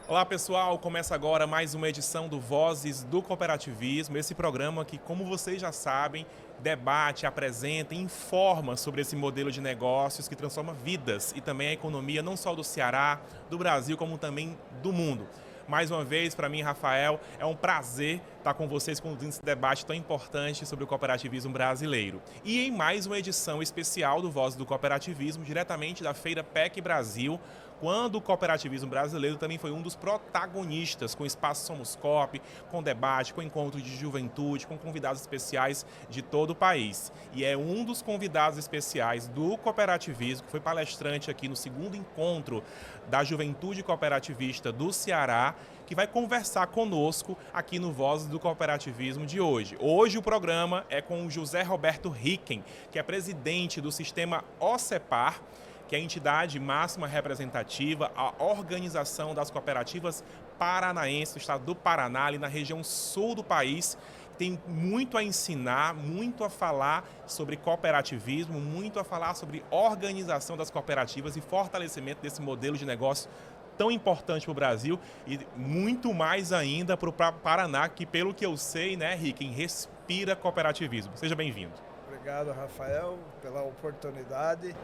Olá pessoal, começa agora mais uma edição do Vozes do Cooperativismo, esse programa que, como vocês já sabem, debate, apresenta e informa sobre esse modelo de negócios que transforma vidas e também a economia não só do Ceará, do Brasil, como também do mundo. Mais uma vez, para mim, Rafael, é um prazer estar com vocês conduzindo esse debate tão importante sobre o cooperativismo brasileiro. E em mais uma edição especial do Vozes do Cooperativismo, diretamente da Feira PEC Brasil, quando o cooperativismo brasileiro também foi um dos protagonistas, com Espaço Somos Coop, com debate, com encontro de juventude, com convidados especiais de todo o país. E é um dos convidados especiais do cooperativismo, que foi palestrante aqui no segundo encontro da Juventude Cooperativista do Ceará, que vai conversar conosco aqui no Vozes do Cooperativismo de hoje. Hoje o programa é com o José Roberto Ricken, que é presidente do sistema OCEPAR, que é a entidade máxima representativa, a Organização das Cooperativas Paranaenses do Estado do Paraná, ali na região sul do país. Tem muito a ensinar, muito a falar sobre cooperativismo, muito a falar sobre organização das cooperativas e fortalecimento desse modelo de negócio tão importante para o Brasil e muito mais ainda para o Paraná, que pelo que eu sei, né, Ricken, respira cooperativismo. Seja bem-vindo. Obrigado, Rafael, pela oportunidade.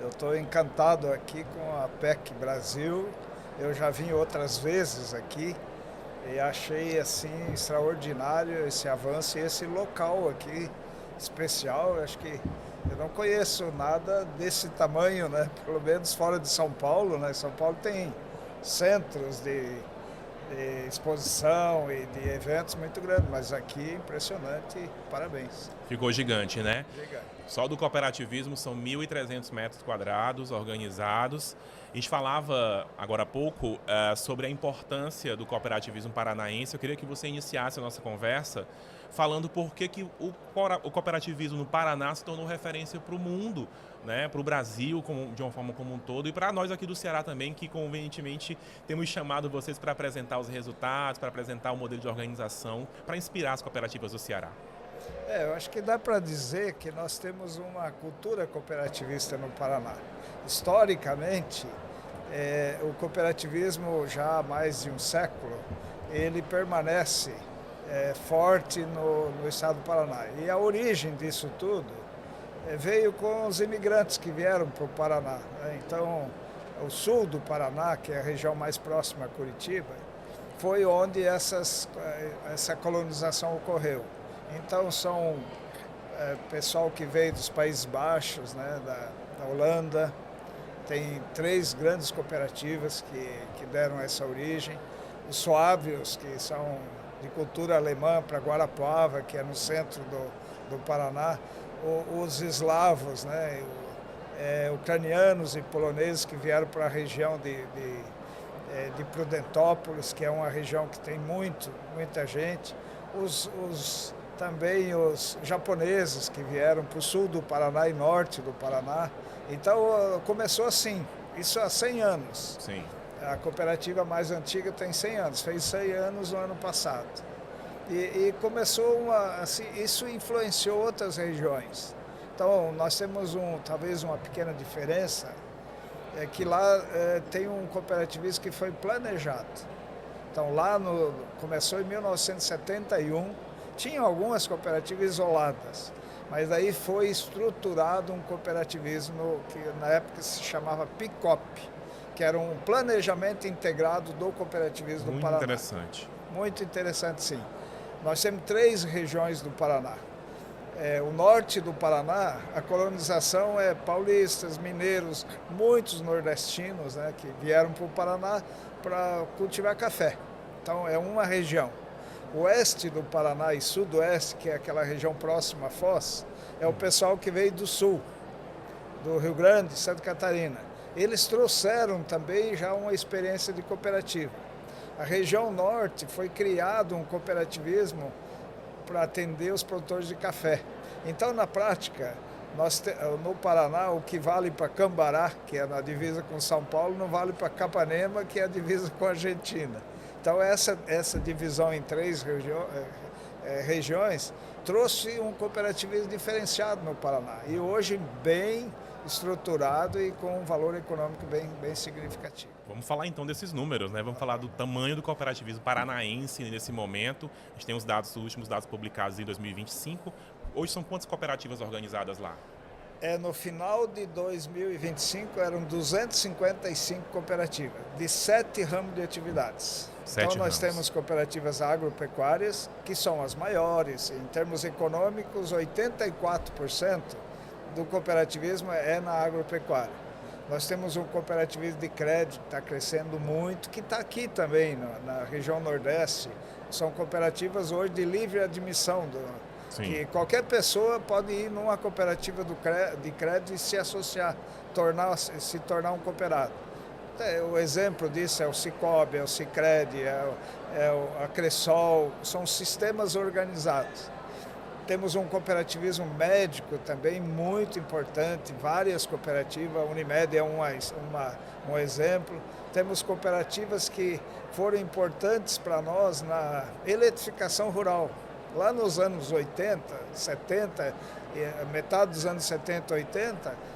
Eu estou encantado aqui com a PEC Brasil. Eu já vim outras vezes aqui e achei assim extraordinário esse avanço e esse local aqui especial. Eu acho que eu não conheço nada desse tamanho, né? Pelo menos fora de São Paulo, né? São Paulo tem centros de exposição e de eventos muito grandes, mas aqui impressionante, parabéns. Ficou gigante, né? Gigante. Só do cooperativismo são 1.300 metros quadrados organizados. A gente falava agora há pouco sobre a importância do cooperativismo paranaense. Eu queria que você iniciasse a nossa conversa falando por que o cooperativismo no Paraná se tornou referência para o mundo, né, para o Brasil de uma forma como um todo e para nós aqui do Ceará também, que convenientemente temos chamado vocês para apresentar os resultados, para apresentar o modelo de organização, para inspirar as cooperativas do Ceará. Eu acho que dá para dizer que nós temos uma cultura cooperativista no Paraná. Historicamente, o cooperativismo já há mais de um século, ele permanece forte no estado do Paraná. E a origem disso tudo veio com os imigrantes que vieram para o Paraná, né? Então, o sul do Paraná, que é a região mais próxima a Curitiba, foi onde essa colonização ocorreu. Então, são pessoal que veio dos Países Baixos, né, da Holanda. Tem 3 grandes cooperativas que deram essa origem. Os Suávios, que são de cultura alemã, para Guarapuava, que é no centro do Paraná. Os eslavos, né, ucranianos e poloneses que vieram para a região de Prudentópolis, que é uma região que tem muita gente. Também os japoneses que vieram para o sul do Paraná e norte do Paraná. Então começou assim, isso há 100 anos. Sim. A cooperativa mais antiga tem 100 anos, fez 100 anos no ano passado. E começou assim, isso influenciou outras regiões. Então nós temos talvez uma pequena diferença, é que lá tem um cooperativismo que foi planejado. Então lá começou em 1971, tinha algumas cooperativas isoladas, mas aí foi estruturado um cooperativismo que na época se chamava PICOP, que era um planejamento integrado do cooperativismo do Paraná. Muito interessante. Muito interessante, sim. Nós temos 3 regiões do Paraná. O norte do Paraná, a colonização é paulistas, mineiros, muitos nordestinos, né, que vieram para o Paraná para cultivar café. Então é uma região. O oeste do Paraná e sudoeste, que é aquela região próxima a Foz, é o pessoal que veio do sul, do Rio Grande, Santa Catarina. Eles trouxeram também já uma experiência de cooperativa. A região norte foi criado um cooperativismo para atender os produtores de café. Então, na prática, no Paraná, o que vale para Cambará, que é na divisa com São Paulo, não vale para Capanema, que é a divisa com a Argentina. Então, essa divisão em 3 regiões, trouxe um cooperativismo diferenciado no Paraná. E hoje bem estruturado e com um valor econômico bem significativo. Vamos falar então desses números, né? Vamos falar do tamanho do cooperativismo paranaense nesse momento. A gente tem os últimos dados publicados em 2025. Hoje são quantas cooperativas organizadas lá? No final de 2025 eram 255 cooperativas, de 7 ramos de atividades. Então nós temos cooperativas agropecuárias, que são as maiores. Em termos econômicos, 84% do cooperativismo é na agropecuária. Nós temos um cooperativismo de crédito que está crescendo muito, que está aqui também, na região Nordeste. São cooperativas hoje de livre admissão, que qualquer pessoa pode ir numa cooperativa de crédito e se associar, se tornar um cooperado. O exemplo disso é o Cicobi, é o Sicredi, a Cressol, são sistemas organizados. Temos um cooperativismo médico também muito importante, várias cooperativas, a Unimed é um exemplo. Temos cooperativas que foram importantes para nós na eletrificação rural. Lá nos anos 80, 70, metade dos anos 70, 80,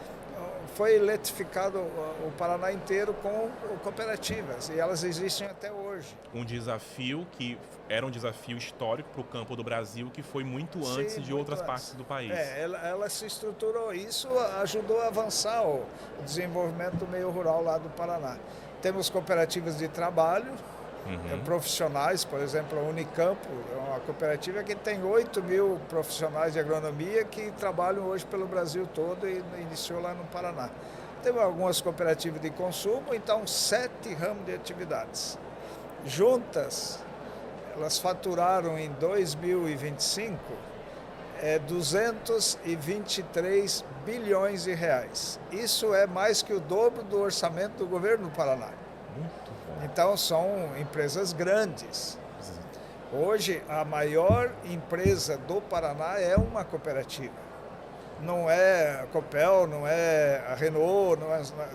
foi eletrificado o Paraná inteiro com cooperativas e elas existem até hoje. Um desafio que era um desafio histórico para o campo do Brasil, que foi muito antes de outras partes do país. Ela se estruturou, isso ajudou a avançar o desenvolvimento do meio rural lá do Paraná. Temos cooperativas de trabalho, profissionais, por exemplo, a Unicampo é uma cooperativa que tem 8.000 profissionais de agronomia que trabalham hoje pelo Brasil todo e iniciou lá no Paraná. Temos algumas cooperativas de consumo, então 7 ramos de atividades. Juntas, elas faturaram em 2025 223 bilhões de reais. Isso é mais que o dobro do orçamento do governo do Paraná. Então são empresas grandes. Hoje a maior empresa do Paraná é uma cooperativa. Não é a Copel, não é a Renault,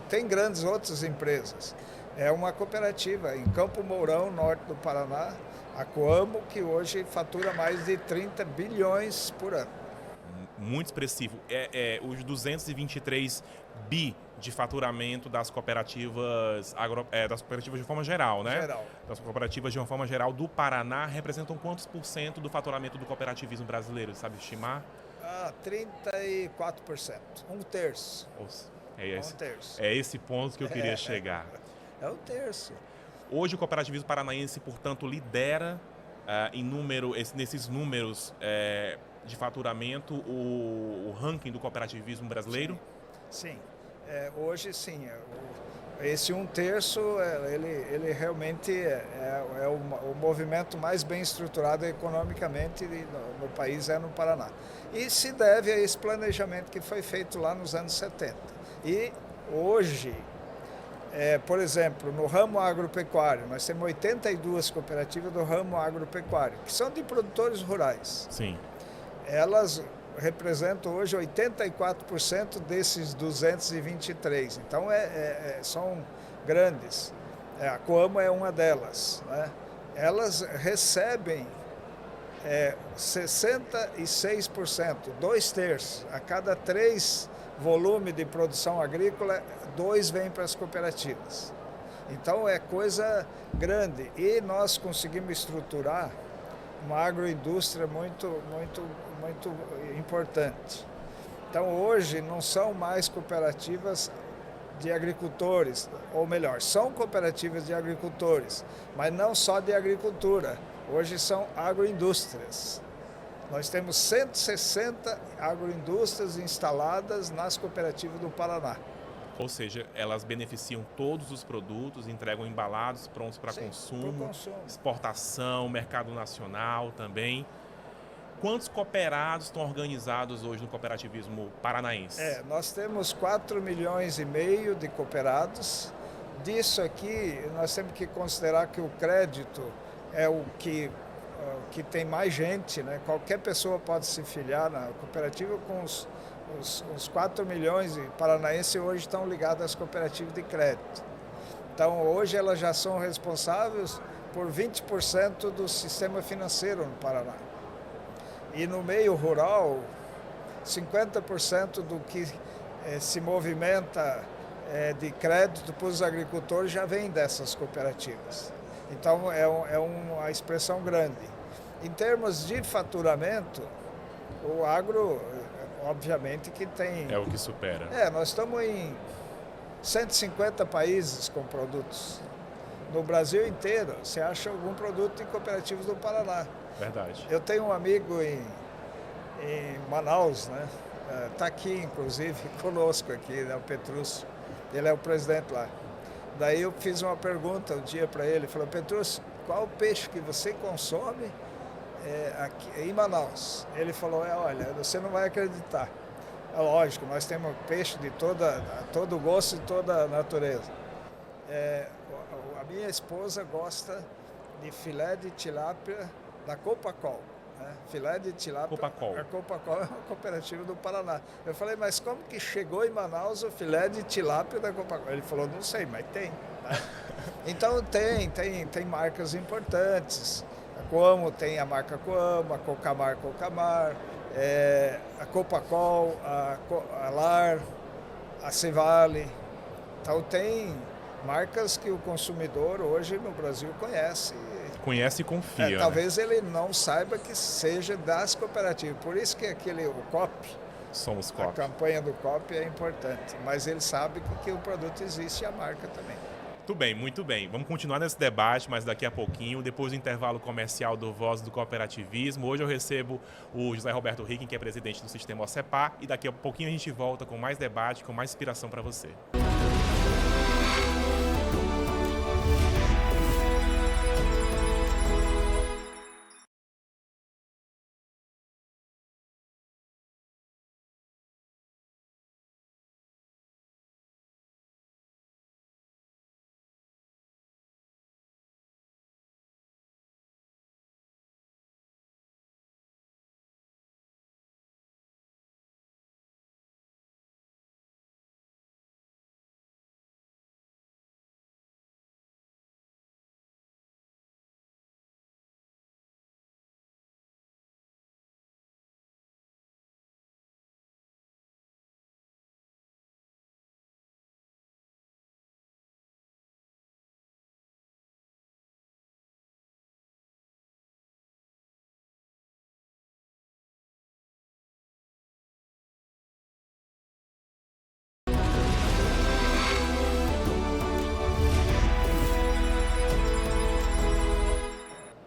tem grandes outras empresas. É uma cooperativa em Campo Mourão, norte do Paraná, a Coamo, que hoje fatura mais de 30 bilhões por ano. Muito expressivo. Os 223 bi de faturamento das cooperativas das cooperativas de forma geral, né? Das cooperativas de uma forma geral do Paraná representam quantos por cento do faturamento do cooperativismo brasileiro, sabe estimar? 34%, um terço. É esse ponto que eu queria chegar. É um terço. Hoje o cooperativismo paranaense, portanto, lidera nesses números de faturamento o ranking do cooperativismo brasileiro? Sim. Hoje sim, esse um terço, ele realmente é o movimento mais bem estruturado economicamente no país, no Paraná. E se deve a esse planejamento que foi feito lá nos anos 70. E hoje, por exemplo, no ramo agropecuário, nós temos 82 cooperativas do ramo agropecuário, que são de produtores rurais. Sim. Elas representam hoje 84% desses 223. Então, são grandes. A Coamo é uma delas, né? Elas recebem 66%, 2/3. A cada 3 volumes de produção agrícola, 2 vêm para as cooperativas. Então, é coisa grande. E nós conseguimos estruturar uma agroindústria muito importante. Então, hoje não são mais cooperativas de agricultores, ou melhor, são cooperativas de agricultores, mas não só de agricultura. Hoje são agroindústrias. Nós temos 160 agroindústrias instaladas nas cooperativas do Paraná. Ou seja, elas beneficiam todos os produtos, entregam embalados prontos para consumo, exportação, mercado nacional também. Quantos cooperados estão organizados hoje no cooperativismo paranaense? Nós temos 4,5 milhões de cooperados. Disso aqui, nós temos que considerar que o crédito é o que tem mais gente, né? Qualquer pessoa pode se filiar na cooperativa. Com os 4 milhões de paranaenses hoje estão ligados às cooperativas de crédito. Então, hoje elas já são responsáveis por 20% do sistema financeiro no Paraná. E no meio rural, 50% do que se movimenta de crédito para os agricultores já vem dessas cooperativas. Então é uma expressão grande. Em termos de faturamento, o agro, obviamente que tem... É o que supera. Nós estamos em 150 países com produtos. No Brasil inteiro, você acha algum produto em cooperativas do Paraná. Verdade. Eu tenho um amigo em Manaus, né? Está aqui, inclusive, conosco aqui, né? O Petrúcio. Ele é o presidente lá. Daí eu fiz uma pergunta um dia para ele. Falei, Petrúcio, qual o peixe que você consome aqui em Manaus? Ele falou, olha, você não vai acreditar. É lógico, nós temos peixe de todo gosto e toda natureza. A minha esposa gosta de filé de tilápia da Copacol. Filé de tilápia. Copacol. A Copacol é uma cooperativa do Paraná. Eu falei, mas como que chegou em Manaus o filé de tilápia da Copacol? Ele falou, não sei, mas tem. Né? Então tem marcas importantes. A Coamo tem a marca Coamo, a Cocamar, a Copacol, a Lar, a Cevale. Então tem marcas que o consumidor hoje no Brasil conhece. Conhece e confia. Talvez ele não saiba que seja das cooperativas. Por isso que o COP, Somos COP. A campanha do COP é importante. Mas ele sabe que o produto existe e a marca também. Muito bem. Vamos continuar nesse debate, mas daqui a pouquinho, depois do intervalo comercial do Voz do Cooperativismo. Hoje eu recebo o José Roberto Hicken, que é presidente do Sistema OCEPAR, e daqui a pouquinho a gente volta com mais debate, com mais inspiração para você.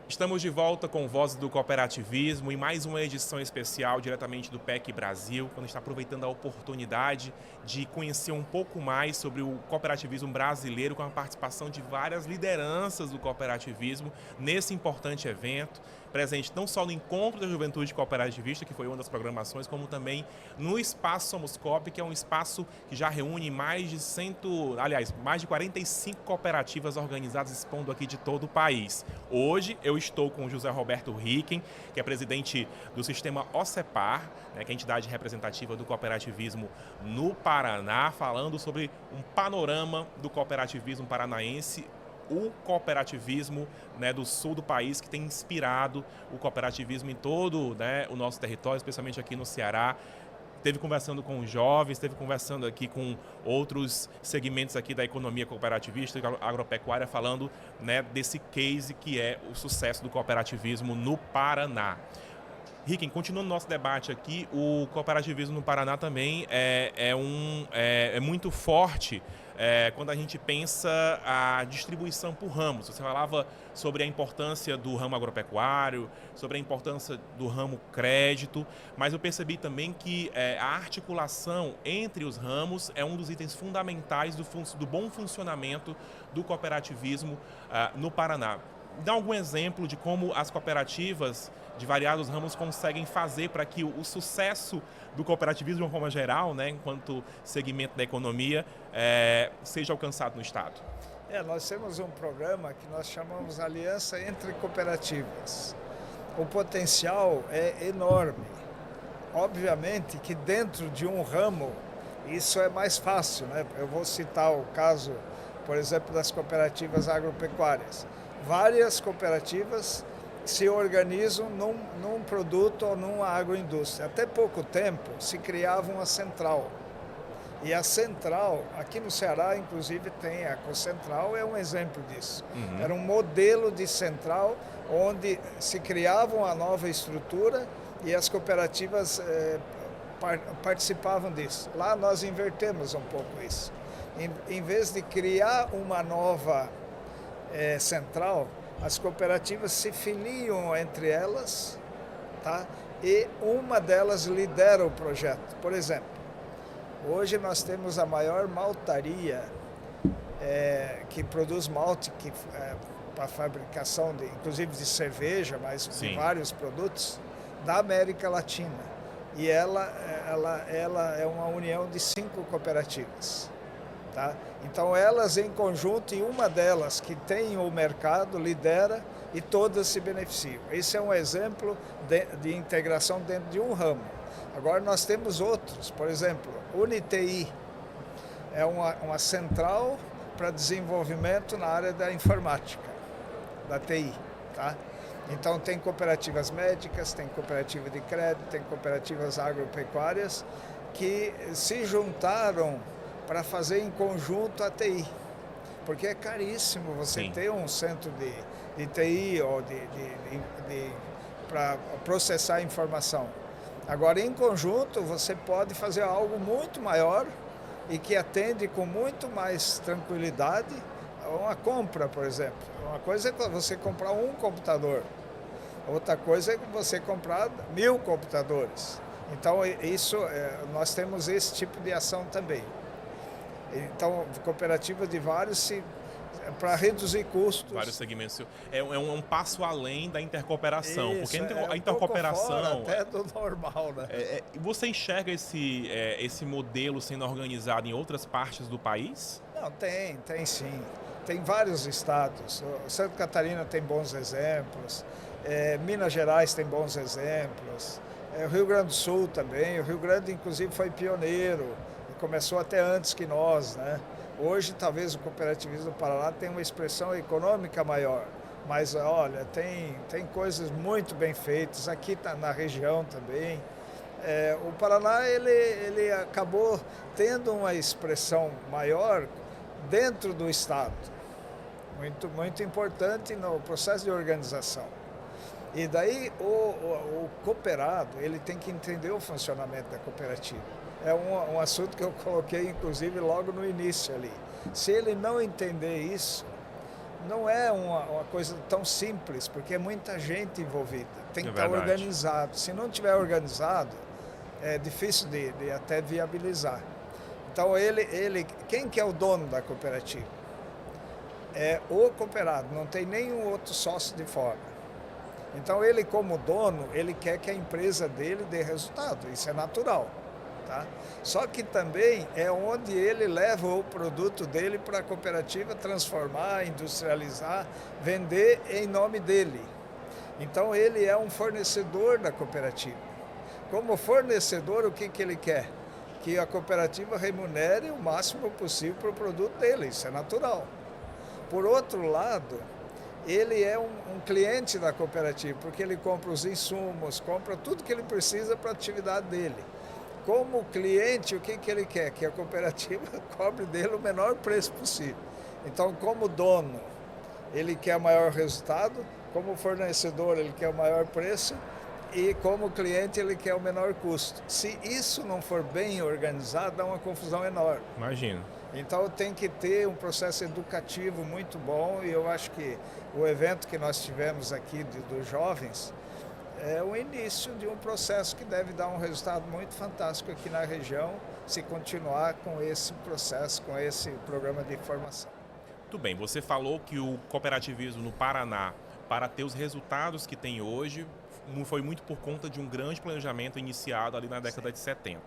Estamos de volta com Vozes do Cooperativismo e mais uma edição especial diretamente do PEC Brasil, quando está aproveitando a oportunidade de conhecer um pouco mais sobre o cooperativismo brasileiro, com a participação de várias lideranças do cooperativismo nesse importante evento, presente não só no Encontro da Juventude Cooperativista, que foi uma das programações, como também no Espaço Somos Coop, que é um espaço que já reúne mais de 45 cooperativas organizadas, expondo aqui de todo o país. Hoje eu estou com o José Roberto Hicken, que é presidente do Sistema OCEPAR, né, que é a entidade representativa do cooperativismo no Paraná, falando sobre um panorama do cooperativismo paranaense, o cooperativismo, né, do sul do país, que tem inspirado o cooperativismo em todo, né, o nosso território, especialmente aqui no Ceará. Esteve conversando com os jovens, esteve conversando aqui com outros segmentos aqui da economia cooperativista, agropecuária, falando, né, desse case que é o sucesso do cooperativismo no Paraná. Hicken, continuando o nosso debate aqui, o cooperativismo no Paraná também é muito forte quando a gente pensa a distribuição por ramos. Você falava sobre a importância do ramo agropecuário, sobre a importância do ramo crédito, mas eu percebi também que a articulação entre os ramos é um dos itens fundamentais do bom funcionamento do cooperativismo no Paraná. Dá algum exemplo de como as cooperativas de variados ramos conseguem fazer para que o sucesso do cooperativismo, de uma forma geral, né, enquanto segmento da economia, seja alcançado no Estado? Nós temos um programa que nós chamamos Aliança entre Cooperativas. O potencial é enorme. Obviamente que dentro de um ramo isso é mais fácil, né? Eu vou citar o caso, por exemplo, das cooperativas agropecuárias. Várias cooperativas se organizam num produto ou numa agroindústria. Até pouco tempo se criava uma central. E a central, aqui no Ceará, inclusive, tem a Ecocentral, é um exemplo disso. Era um modelo de central onde se criava uma nova estrutura e as cooperativas participavam disso. Lá nós invertemos um pouco isso. Em vez de criar uma nova central, as cooperativas se filiam entre elas, tá? E uma delas lidera o projeto. Por exemplo, hoje nós temos a maior maltaria que produz malte para fabricação, inclusive de cerveja, mas de vários produtos, da América Latina. E ela é uma união de 5 cooperativas. Tá? Então elas em conjunto, e uma delas que tem o mercado, lidera e todas se beneficiam. Esse é um exemplo de integração dentro de um ramo. Agora nós temos outros, por exemplo, UniTI é uma central para desenvolvimento na área da informática, da TI. Tá? Então tem cooperativas médicas, tem cooperativa de crédito, tem cooperativas agropecuárias que se juntaram para fazer em conjunto a TI, porque é caríssimo você ter um centro de TI ou para processar informação. Agora, em conjunto, você pode fazer algo muito maior e que atende com muito mais tranquilidade uma compra, por exemplo. Uma coisa é você comprar um computador, outra coisa é você comprar 1000 computadores. Então, nós temos esse tipo de ação também. Então, cooperativa de vários para reduzir custos. Vários segmentos. É um passo além da intercooperação. Isso, porque a intercooperação. Até do normal, né? Você enxerga esse modelo sendo organizado em outras partes do país? Não, tem sim. Tem vários estados. Santa Catarina tem bons exemplos. Minas Gerais tem bons exemplos. O Rio Grande do Sul também. O Rio Grande, inclusive, foi pioneiro. Começou até antes que nós, né? Hoje, talvez o cooperativismo do Paraná tenha uma expressão econômica maior, mas, olha, tem coisas muito bem feitas, aqui na região também. O Paraná, ele acabou tendo uma expressão maior dentro do Estado, muito, muito importante no processo de organização. E daí, o cooperado, ele tem que entender o funcionamento da cooperativa. É um assunto que eu coloquei, inclusive, logo no início ali. Se ele não entender isso, não é uma coisa tão simples, porque é muita gente envolvida. Tem que estar organizado. Se não estiver organizado, é difícil de até viabilizar. Então, quem que é o dono da cooperativa? É o cooperado, não tem nenhum outro sócio de fora. Então, ele como dono, ele quer que a empresa dele dê resultado. Isso é natural. Tá? Só que também é onde ele leva o produto dele para a cooperativa transformar, industrializar, vender em nome dele. Então ele é um fornecedor da cooperativa. Como fornecedor, o que ele quer? Que a cooperativa remunere o máximo possível para o produto dele, isso é natural. Por outro lado, ele é um cliente da cooperativa, porque ele compra os insumos, compra tudo que ele precisa para a atividade dele. Como cliente, o que ele quer? Que a cooperativa cobre dele o menor preço possível. Então, como dono, ele quer maior resultado, como fornecedor, ele quer o maior preço e como cliente, ele quer o menor custo. Se isso não for bem organizado, dá uma confusão enorme. Imagino. Então, tem que ter um processo educativo muito bom e eu acho que o evento que nós tivemos aqui dos jovens é o início de um processo que deve dar um resultado muito fantástico aqui na região, se continuar com esse processo, com esse programa de formação. Muito bem, você falou que o cooperativismo no Paraná, para ter os resultados que tem hoje, foi muito por conta de um grande planejamento iniciado ali na década de 70.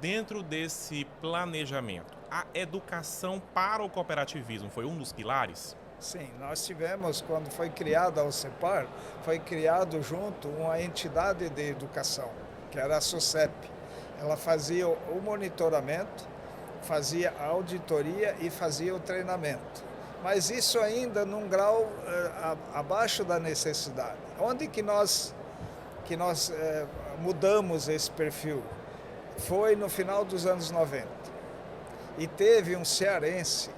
Dentro desse planejamento, a educação para o cooperativismo foi um dos pilares? Sim, nós tivemos, quando foi criada a OCEPAR, foi criado junto uma entidade de educação, que era a SOCEP. Ela fazia o monitoramento, fazia a auditoria e fazia o treinamento. mas isso ainda num grau abaixo da necessidade. Onde que nós mudamos esse perfil? Foi no final dos anos 90. E teve um cearense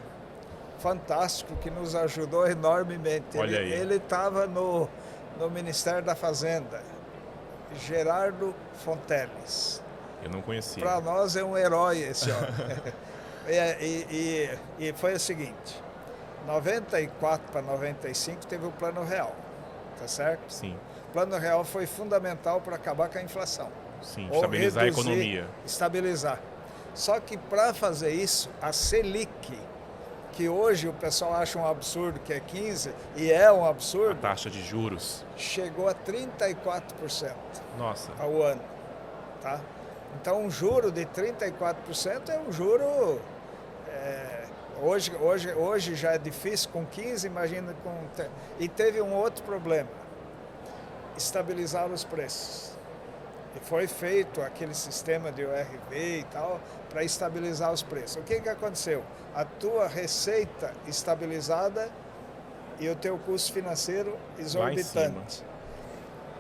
fantástico que nos ajudou enormemente. Olha aí. Ele estava no Ministério da Fazenda, Gerardo Fonteles. Eu não conhecia. Para nós é um herói esse homem. E foi o seguinte, 94 para 95 teve o Plano Real, tá certo? Sim. O Plano Real foi fundamental para acabar com a inflação. Sim, estabilizar a economia. Estabilizar. Só que para fazer isso, a Selic, que hoje o pessoal acha um absurdo, que é 15%, e é um absurdo. A taxa de juros. Chegou a 34%. Nossa. Ao ano. Tá? Então, um juro de 34% é um juro... Hoje já é difícil, com 15%, imagina com... E teve um outro problema. Estabilizar os preços. E foi feito aquele sistema de ORV e tal, para estabilizar os preços. O que aconteceu? A tua receita estabilizada e o teu custo financeiro exorbitante.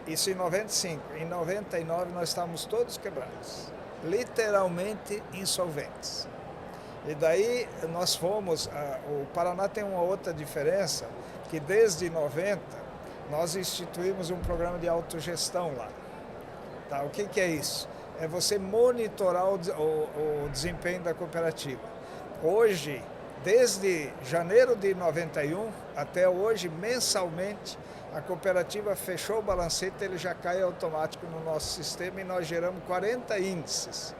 Isso em 95. Em 99 nós estávamos todos quebrados. Literalmente insolventes. E daí nós fomos... o Paraná tem uma outra diferença, que desde 90 nós instituímos um programa de autogestão lá. Tá, o que é isso? É você monitorar o desempenho da cooperativa. Hoje, desde janeiro de 91 até hoje, mensalmente, a cooperativa fechou o balancete, ele já cai automático no nosso sistema e nós geramos 40 índices.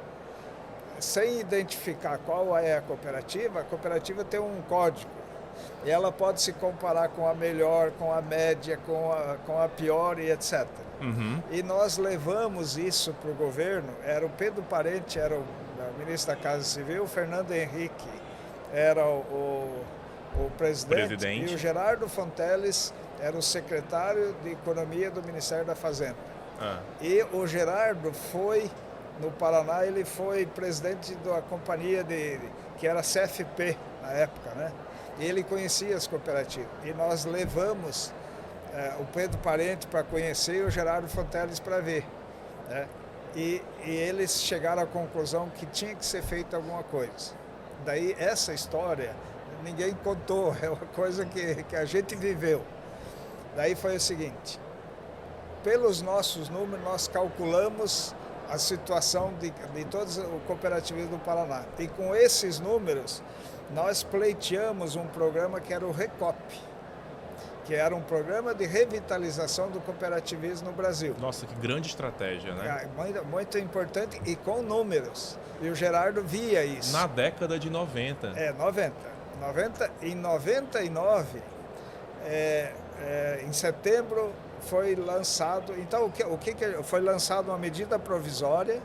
Sem identificar qual é a cooperativa tem um código. E ela pode se comparar com a melhor, com a média, com a pior e etc. Uhum. E nós levamos isso para o governo. Era o Pedro Parente, era o ministro da Casa Civil, o Fernando Henrique era o presidente, e o Gerardo Fonteles era o secretário de Economia do Ministério da Fazenda. E o Gerardo foi, no Paraná, ele foi presidente da companhia que era CFP na época, né? E ele conhecia as cooperativas. E nós levamos o Pedro Parente para conhecer e o Gerardo Fonteles para ver, né? E eles chegaram à conclusão que tinha que ser feita alguma coisa. Daí essa história ninguém contou, é uma coisa que a gente viveu. Daí foi o seguinte, pelos nossos números nós calculamos a situação de todos os cooperativistas do Paraná. E com esses números nós pleiteamos um programa que era o RECOP, que era um programa de revitalização do cooperativismo no Brasil. Nossa, que grande estratégia, né? Muito, muito importante e com números. E o Gerardo via isso. Na década de 90. 90. Em 99, em setembro, foi lançado... Então, o que foi lançado uma medida provisória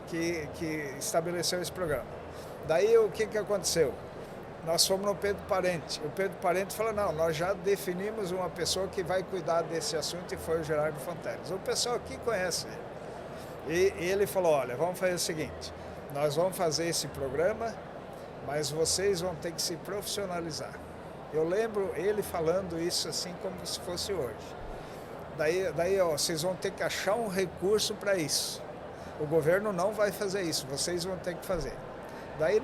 que estabeleceu esse programa. Daí, o que aconteceu? Nós fomos no Pedro Parente. O Pedro Parente falou, não, nós já definimos uma pessoa que vai cuidar desse assunto e foi o Gerardo Fonteles. O pessoal aqui conhece ele. E ele falou, olha, vamos fazer o seguinte, nós vamos fazer esse programa, mas vocês vão ter que se profissionalizar. Eu lembro ele falando isso assim como se fosse hoje. Daí vocês vão ter que achar um recurso para isso. O governo não vai fazer isso, vocês vão ter que fazer. Daí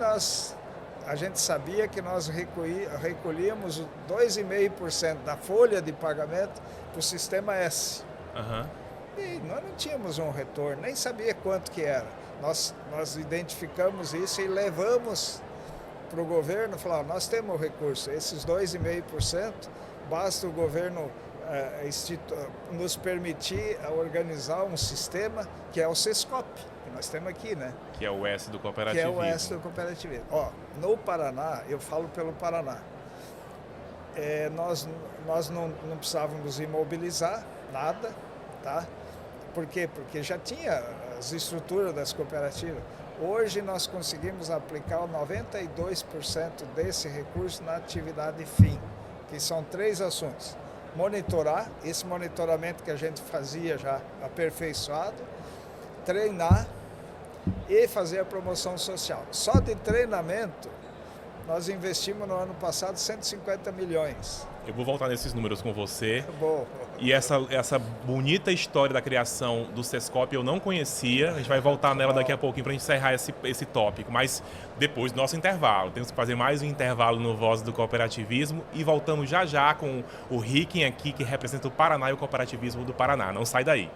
a gente sabia que nós recolhíamos 2,5% da folha de pagamento para o Sistema S. Uhum. E nós não tínhamos um retorno, nem sabia quanto que era. Nós identificamos isso e levamos para o governo, falamos, nós temos o recurso, esses 2,5%, basta o governo nos permitir organizar um sistema que é o SESCOP, que nós temos aqui, né? Que é o S do cooperativismo. Que é o S do cooperativismo. Ó, no Paraná, eu falo pelo Paraná, nós não precisávamos nos imobilizar, nada, tá? Por quê? Porque já tinha as estruturas das cooperativas. Hoje nós conseguimos aplicar 92% desse recurso na atividade fim, que são 3 assuntos. Monitorar, esse monitoramento que a gente fazia já aperfeiçoado, treinar e fazer a promoção social. Só de treinamento Nós investimos no ano passado 150 milhões. Eu vou voltar nesses números com você. Bom. E essa bonita história da criação do Sescop eu não conhecia. A gente vai voltar nela daqui a pouquinho para a gente encerrar esse tópico. Mas depois do nosso intervalo. Temos que fazer mais um intervalo no Voz do Cooperativismo. E voltamos já já com o Ricken aqui, que representa o Paraná e o cooperativismo do Paraná. Não sai daí.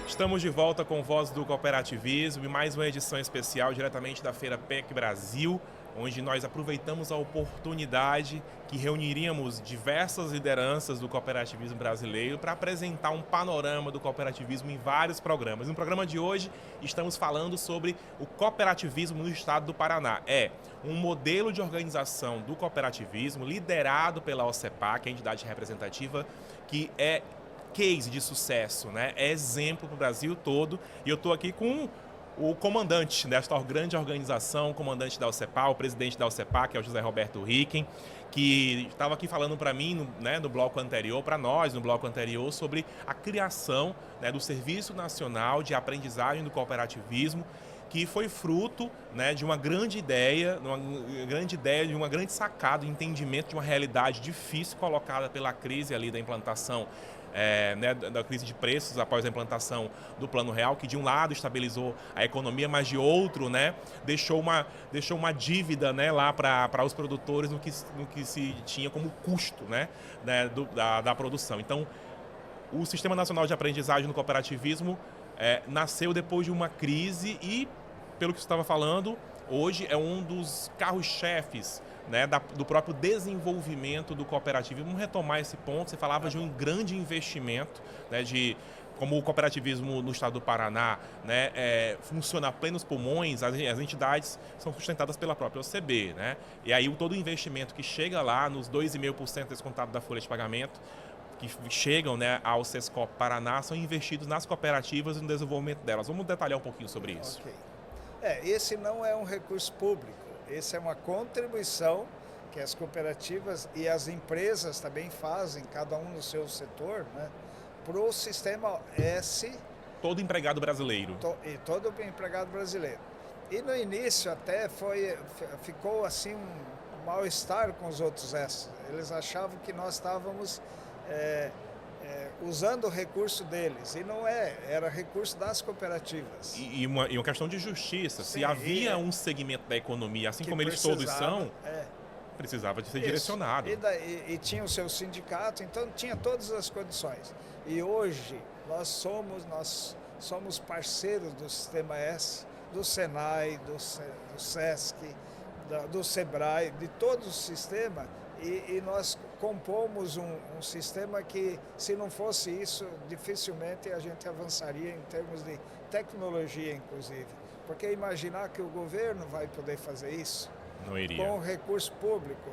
Estamos de volta com Voz do Cooperativismo e mais uma edição especial diretamente da Feira PEC Brasil, onde nós aproveitamos a oportunidade que reuniríamos diversas lideranças do cooperativismo brasileiro para apresentar um panorama do cooperativismo em vários programas. No programa de hoje, estamos falando sobre o cooperativismo no estado do Paraná. É um modelo de organização do cooperativismo liderado pela OCEPAC, que é a entidade representativa, que é case de sucesso, né? É exemplo para o Brasil todo. E eu estou aqui com o comandante desta grande organização, o comandante da OCEPA, o presidente da OCEPA, que é o José Roberto Ricken, que estava aqui falando para mim, no bloco anterior, para nós, no bloco anterior, sobre a criação, né, do Serviço Nacional de Aprendizagem do Cooperativismo, que foi fruto, né, de uma grande ideia, de uma grande sacada, de entendimento de uma realidade difícil colocada pela crise ali da implantação, né, da crise de preços após a implantação do Plano Real, que de um lado estabilizou a economia, mas de outro, né, deixou uma dívida, né, lá para os produtores no que se tinha como custo, né, da produção. Então, o Sistema Nacional de Aprendizagem no Cooperativismo nasceu depois de uma crise e, pelo que você estava falando, hoje é um dos carros-chefes, né, do próprio desenvolvimento do cooperativismo. Vamos retomar esse ponto. Você falava de um grande investimento, né, como o cooperativismo no estado do Paraná, né, funciona a plenos pulmões, as entidades são sustentadas pela própria OCB, né, e aí todo o investimento que chega lá nos 2,5% descontado da folha de pagamento, que chegam, né, ao Sescop Paraná, são investidos nas cooperativas e no desenvolvimento delas. Vamos detalhar um pouquinho sobre isso. Okay. Esse não é um recurso público, esse é uma contribuição que as cooperativas e as empresas também fazem, cada um no seu setor, né, para o Sistema S. Todo empregado brasileiro. E todo empregado brasileiro. E no início até ficou assim um mal-estar com os outros S. Eles achavam que nós estávamos usando o recurso deles, e não era recurso das cooperativas. E uma questão de justiça. Sim, se havia um segmento da economia, assim como eles todos são, precisava de ser direcionado. E tinha o seu sindicato, então tinha todas as condições. E hoje nós somos parceiros do Sistema S, do Senai, do SESC, do SEBRAE, de todo o sistema. E nós compomos um sistema que, se não fosse isso, dificilmente a gente avançaria em termos de tecnologia, inclusive. Porque imaginar que o governo vai poder fazer isso não iria. Com recurso público,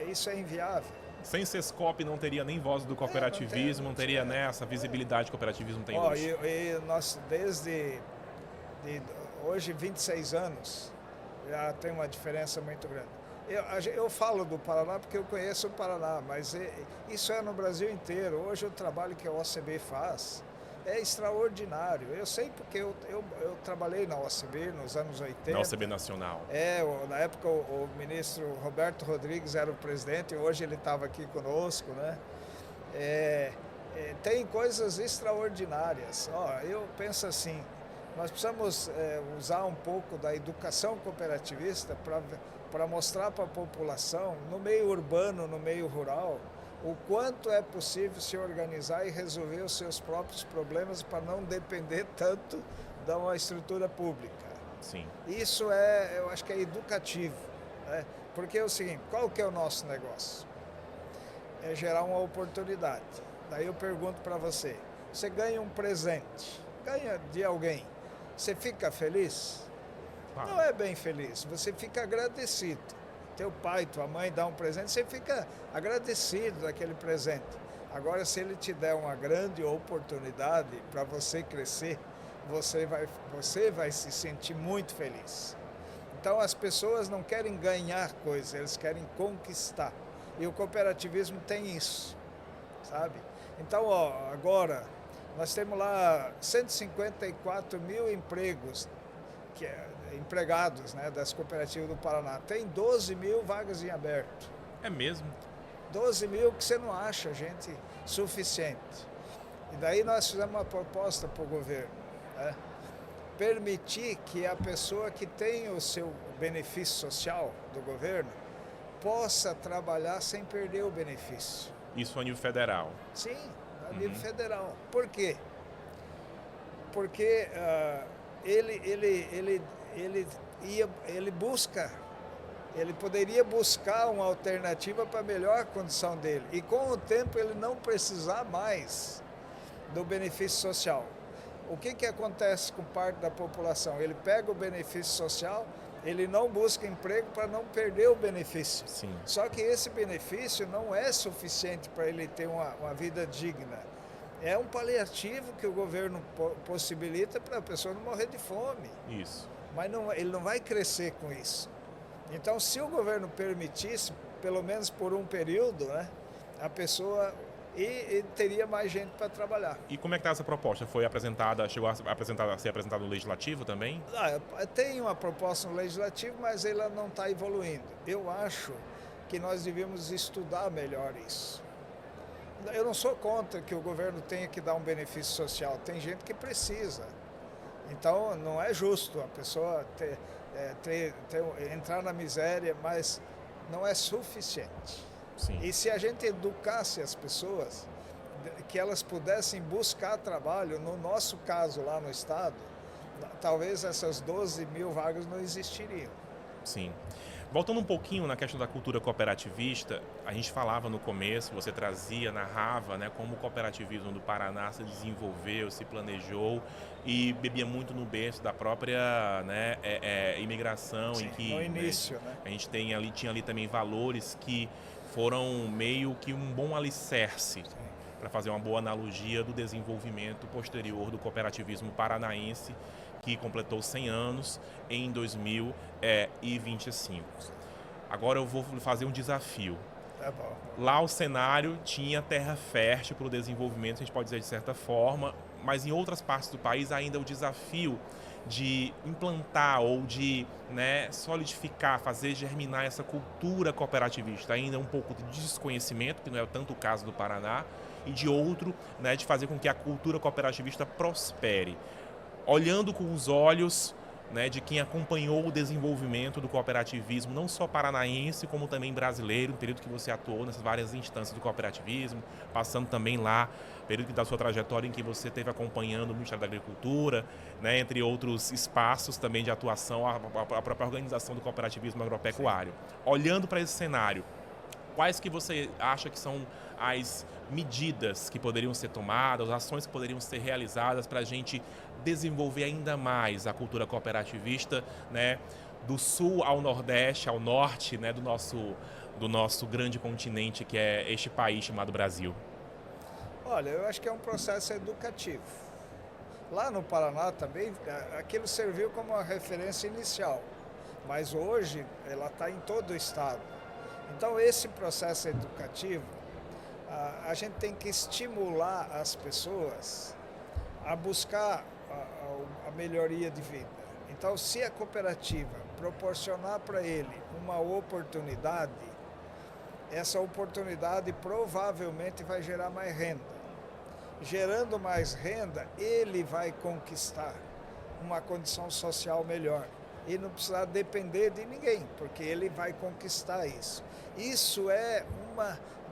isso é inviável. Sem Sescop não teria nem voz do cooperativismo, não teria né, essa visibilidade que o cooperativismo tem hoje. E nós, desde hoje, 26 anos, já tem uma diferença muito grande. Eu falo do Paraná porque eu conheço o Paraná, mas isso é no Brasil inteiro. Hoje o trabalho que a OCB faz é extraordinário. Eu sei porque eu trabalhei na OCB nos anos 80. Na OCB Nacional. Na época o ministro Roberto Rodrigues era o presidente, hoje ele estava aqui conosco, né? Tem coisas extraordinárias. Eu penso assim, Nós precisamos usar um pouco da educação cooperativista para mostrar para a população, no meio urbano, no meio rural, o quanto é possível se organizar e resolver os seus próprios problemas para não depender tanto de uma estrutura pública. Sim. Isso eu acho que é educativo, né? Porque é o seguinte, qual que é o nosso negócio? É gerar uma oportunidade. Daí eu pergunto para você, você ganha um presente, ganha de alguém, você fica feliz? Claro. Não é bem feliz, você fica agradecido. Teu pai, tua mãe dá um presente, você fica agradecido daquele presente. Agora, se ele te der uma grande oportunidade para você crescer, você vai se sentir muito feliz. Então, as pessoas não querem ganhar coisas, eles querem conquistar. E o cooperativismo tem isso, sabe? Então, agora, nós temos lá 154 mil empregos, empregados, né, das cooperativas do Paraná. Tem 12 mil vagas em aberto. É mesmo? 12 mil que você não acha gente suficiente. E daí nós fizemos uma proposta para o governo, né? Permitir que a pessoa que tem o seu benefício social do governo possa trabalhar sem perder o benefício. Isso a nível federal? Sim, a nível federal. Por quê? Porque ele poderia buscar uma alternativa para a melhor condição dele e com o tempo ele não precisar mais do benefício social. O que acontece com parte da população? Ele pega o benefício social, ele não busca emprego para não perder o benefício. Sim. Só que esse benefício não é suficiente para ele ter uma vida digna. É um paliativo que o governo possibilita para a pessoa não morrer de fome. Isso. Mas ele não vai crescer com isso. Então, se o governo permitisse, pelo menos por um período, né, a pessoa e teria mais gente para trabalhar. E como é que está essa proposta? Foi apresentada, chegou a ser apresentada no Legislativo também? Tem uma proposta no Legislativo, mas ela não está evoluindo. Eu acho que nós devíamos estudar melhor isso. Eu não sou contra que o governo tenha que dar um benefício social, tem gente que precisa. Então, não é justo a pessoa entrar na miséria, mas não é suficiente. Sim. E se a gente educasse as pessoas, que elas pudessem buscar trabalho, no nosso caso lá no estado, talvez essas 12 mil vagas não existiriam. Sim. Voltando um pouquinho na questão da cultura cooperativista, a gente falava no começo, você trazia, narrava, né, como o cooperativismo do Paraná se desenvolveu, se planejou e bebia muito no berço da própria, né, imigração. Sim, em que no início, né? A gente tinha ali também valores que foram meio que um bom alicerce para fazer uma boa analogia do desenvolvimento posterior do cooperativismo paranaense, que completou 100 anos em 2025. Agora eu vou fazer um desafio. Tá bom. Lá o cenário tinha terra fértil para o desenvolvimento, a gente pode dizer de certa forma, mas em outras partes do país ainda o desafio de implantar ou de, né, solidificar, fazer germinar essa cultura cooperativista, ainda um pouco de desconhecimento, que não é tanto o caso do Paraná, e de outro, né, de fazer com que a cultura cooperativista prospere. Olhando com os olhos, né, de quem acompanhou o desenvolvimento do cooperativismo, não só paranaense, como também brasileiro, no período que você atuou nessas várias instâncias do cooperativismo, passando também lá, período da sua trajetória em que você esteve acompanhando o Ministério da Agricultura, né, entre outros espaços também de atuação, a própria organização do cooperativismo agropecuário. Olhando para esse cenário, quais que você acha que são as medidas que poderiam ser tomadas, as ações que poderiam ser realizadas para a gente desenvolver ainda mais a cultura cooperativista, né, do sul ao nordeste, ao norte, né, do nosso grande continente, que é este país chamado Brasil? Olha, eu acho que é um processo educativo. Lá no Paraná também, aquilo serviu como uma referência inicial, mas hoje ela está em todo o estado. Então, esse processo educativo, a gente tem que estimular as pessoas a buscar a melhoria de vida. Então, se a cooperativa proporcionar para ele uma oportunidade, essa oportunidade provavelmente vai gerar mais renda. Gerando mais renda, ele vai conquistar uma condição social melhor e não precisar depender de ninguém, porque ele vai conquistar isso. Isso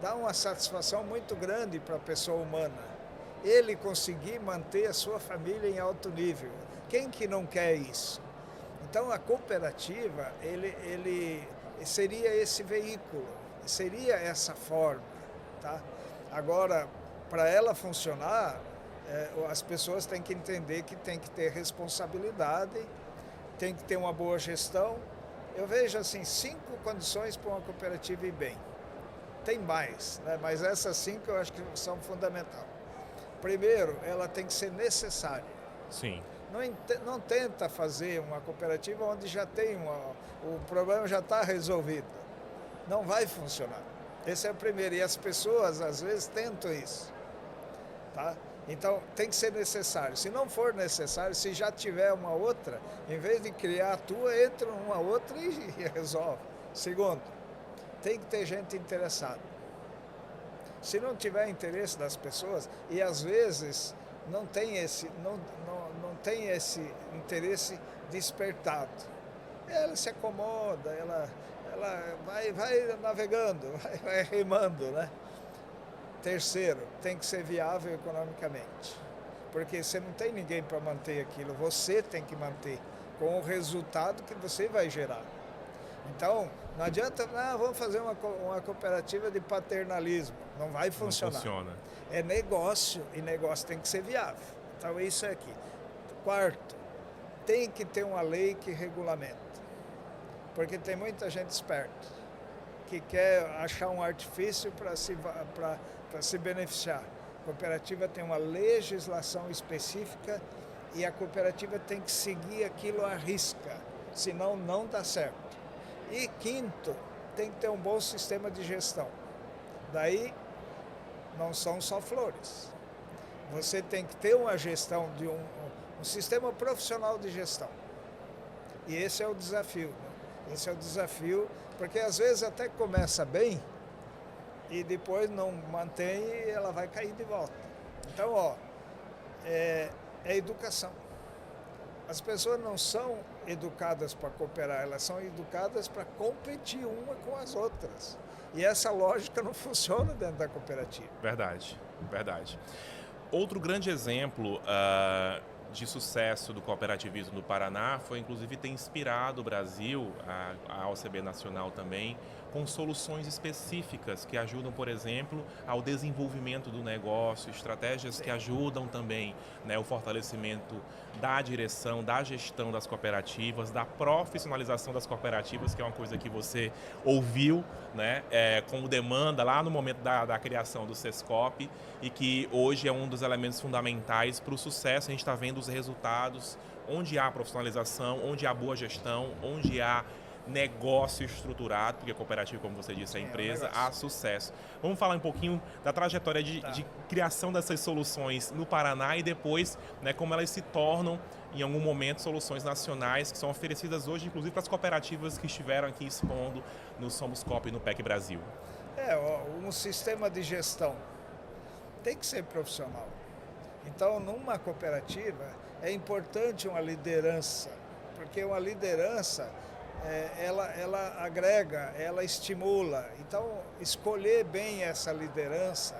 dá uma satisfação muito grande para a pessoa humana. Ele conseguir manter a sua família em alto nível. Quem que não quer isso? Então a cooperativa, ele seria esse veículo, seria essa forma, tá? Agora, para ela funcionar, as pessoas têm que entender que tem que ter responsabilidade, tem que ter uma boa gestão. Eu vejo assim 5 condições para uma cooperativa ir bem. Tem mais, né? Mas essas 5 eu acho que são fundamentais. Primeiro, ela tem que ser necessária. Sim. Não tenta fazer uma cooperativa onde já tem o problema já está resolvido. Não vai funcionar. Esse é o primeiro. E as pessoas, às vezes, tentam isso. Tá? Então, tem que ser necessário. Se não for necessário, se já tiver uma outra, em vez de criar a tua, entra uma outra e resolve. Segundo, tem que ter gente interessada. Se não tiver interesse das pessoas, e às vezes não tem esse interesse despertado, ela se acomoda, ela vai navegando, vai remando, né? Terceiro, tem que ser viável economicamente, porque você não tem ninguém para manter aquilo, você tem que manter com o resultado que você vai gerar. Então, não adianta, vamos fazer uma cooperativa de paternalismo, não vai funcionar. Não funciona. É negócio, e negócio tem que ser viável. Então, isso é aqui. Quarto, tem que ter uma lei que regulamenta, porque tem muita gente esperta que quer achar um artifício para se beneficiar. A cooperativa tem uma legislação específica e a cooperativa tem que seguir aquilo à risca, senão não dá certo. E quinto, tem que ter um bom sistema de gestão. Daí, não são só flores. Você tem que ter uma gestão de um sistema profissional de gestão. E esse é o desafio. Né? Esse é o desafio, porque às vezes até começa bem e depois não mantém e ela vai cair de volta. Então, é educação. As pessoas não são educadas para cooperar, elas são educadas para competir uma com as outras. E essa lógica não funciona dentro da cooperativa. Verdade, verdade. Outro grande exemplo de sucesso do cooperativismo no Paraná foi, inclusive, ter inspirado o Brasil, a OCB Nacional também, com soluções específicas que ajudam, por exemplo, ao desenvolvimento do negócio, estratégias que ajudam também, né, o fortalecimento da direção, da gestão das cooperativas, da profissionalização das cooperativas, que é uma coisa que você ouviu, né, como demanda lá no momento da criação do Sescop, e que hoje é um dos elementos fundamentais para o sucesso. A gente está vendo os resultados, onde há profissionalização, onde há boa gestão, onde há negócio estruturado, porque a cooperativa, como você disse, é a empresa, há sucesso. Vamos falar um pouquinho da trajetória de criação dessas soluções no Paraná e depois, né, como elas se tornam, em algum momento, soluções nacionais que são oferecidas hoje, inclusive para as cooperativas que estiveram aqui expondo no Somos Coop e no PEC Brasil. Um sistema de gestão tem que ser profissional. Então, numa cooperativa, é importante uma liderança, porque uma liderança ela agrega, ela estimula. Então, escolher bem essa liderança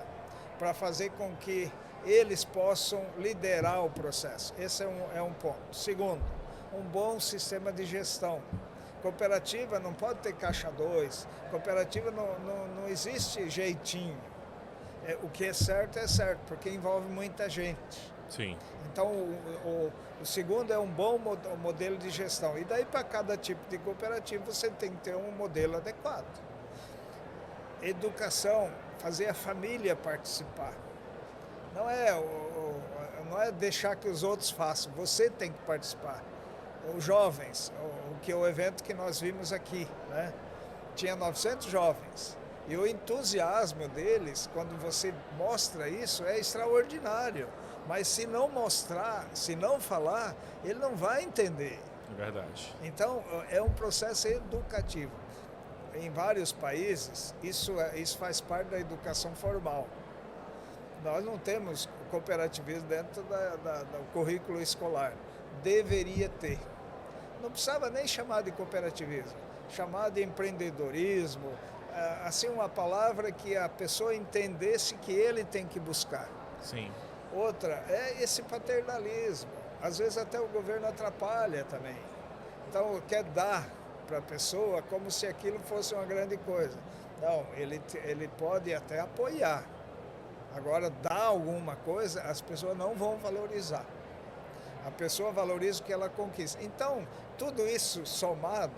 para fazer com que eles possam liderar o processo. Esse é um ponto. Segundo, um bom sistema de gestão. Cooperativa não pode ter caixa 2, cooperativa não existe jeitinho. O que é certo, porque envolve muita gente. Sim. Então, o segundo é um bom modelo de gestão. E daí, para cada tipo de cooperativa, você tem que ter um modelo adequado. Educação, fazer a família participar. Não é deixar que os outros façam, você tem que participar. Os jovens, que é o evento que nós vimos aqui, né? Tinha 900 jovens. E o entusiasmo deles, quando você mostra isso, é extraordinário. Mas se não mostrar, se não falar, ele não vai entender. É verdade. Então, é um processo educativo. Em vários países, isso faz parte da educação formal. Nós não temos cooperativismo dentro do currículo escolar, deveria ter. Não precisava nem chamar de cooperativismo, chamar de empreendedorismo, assim uma palavra que a pessoa entendesse que ele tem que buscar. Sim. Outra é esse paternalismo. Às vezes até o governo atrapalha também. Então quer dar para a pessoa como se aquilo fosse uma grande coisa. Não, ele pode até apoiar. Agora, dar alguma coisa, as pessoas não vão valorizar. A pessoa valoriza o que ela conquista. Então, tudo isso somado,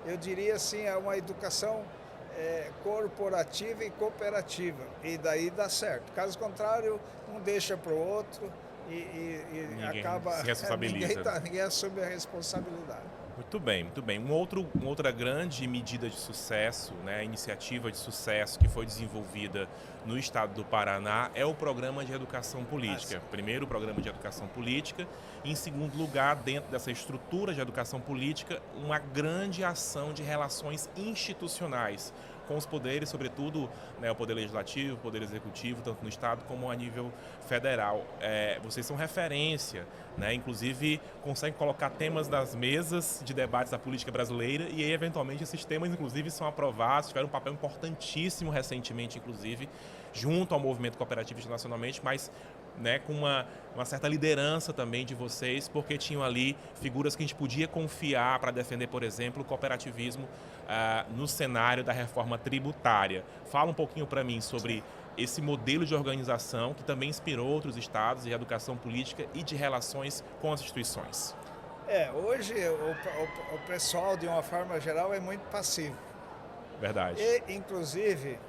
eu diria assim, é uma educação corporativa e cooperativa. E daí dá certo. Caso contrário, um deixa para o outro e ninguém acaba... se responsabiliza. Ninguém assume a responsabilidade. Muito bem, muito bem. Uma outra grande medida de sucesso, né, iniciativa de sucesso que foi desenvolvida no estado do Paraná é o Programa de Educação Política. Primeiro, o Programa de Educação Política. E, em segundo lugar, dentro dessa estrutura de educação política, uma grande ação de relações institucionais com os poderes, sobretudo, né, o Poder Legislativo, o Poder Executivo, tanto no Estado como a nível federal. Vocês são referência, né, inclusive conseguem colocar temas das mesas de debates da política brasileira e aí, eventualmente, esses temas, inclusive, são aprovados, tiveram um papel importantíssimo recentemente, inclusive, junto ao movimento cooperativista nacionalmente, mas né, com uma certa liderança também de vocês, porque tinham ali figuras que a gente podia confiar para defender, por exemplo, o cooperativismo no cenário da reforma tributária. Fala um pouquinho para mim sobre esse modelo de organização que também inspirou outros estados de educação política e de relações com as instituições. Hoje o pessoal, de uma forma geral, é muito passivo. Verdade. E, inclusive,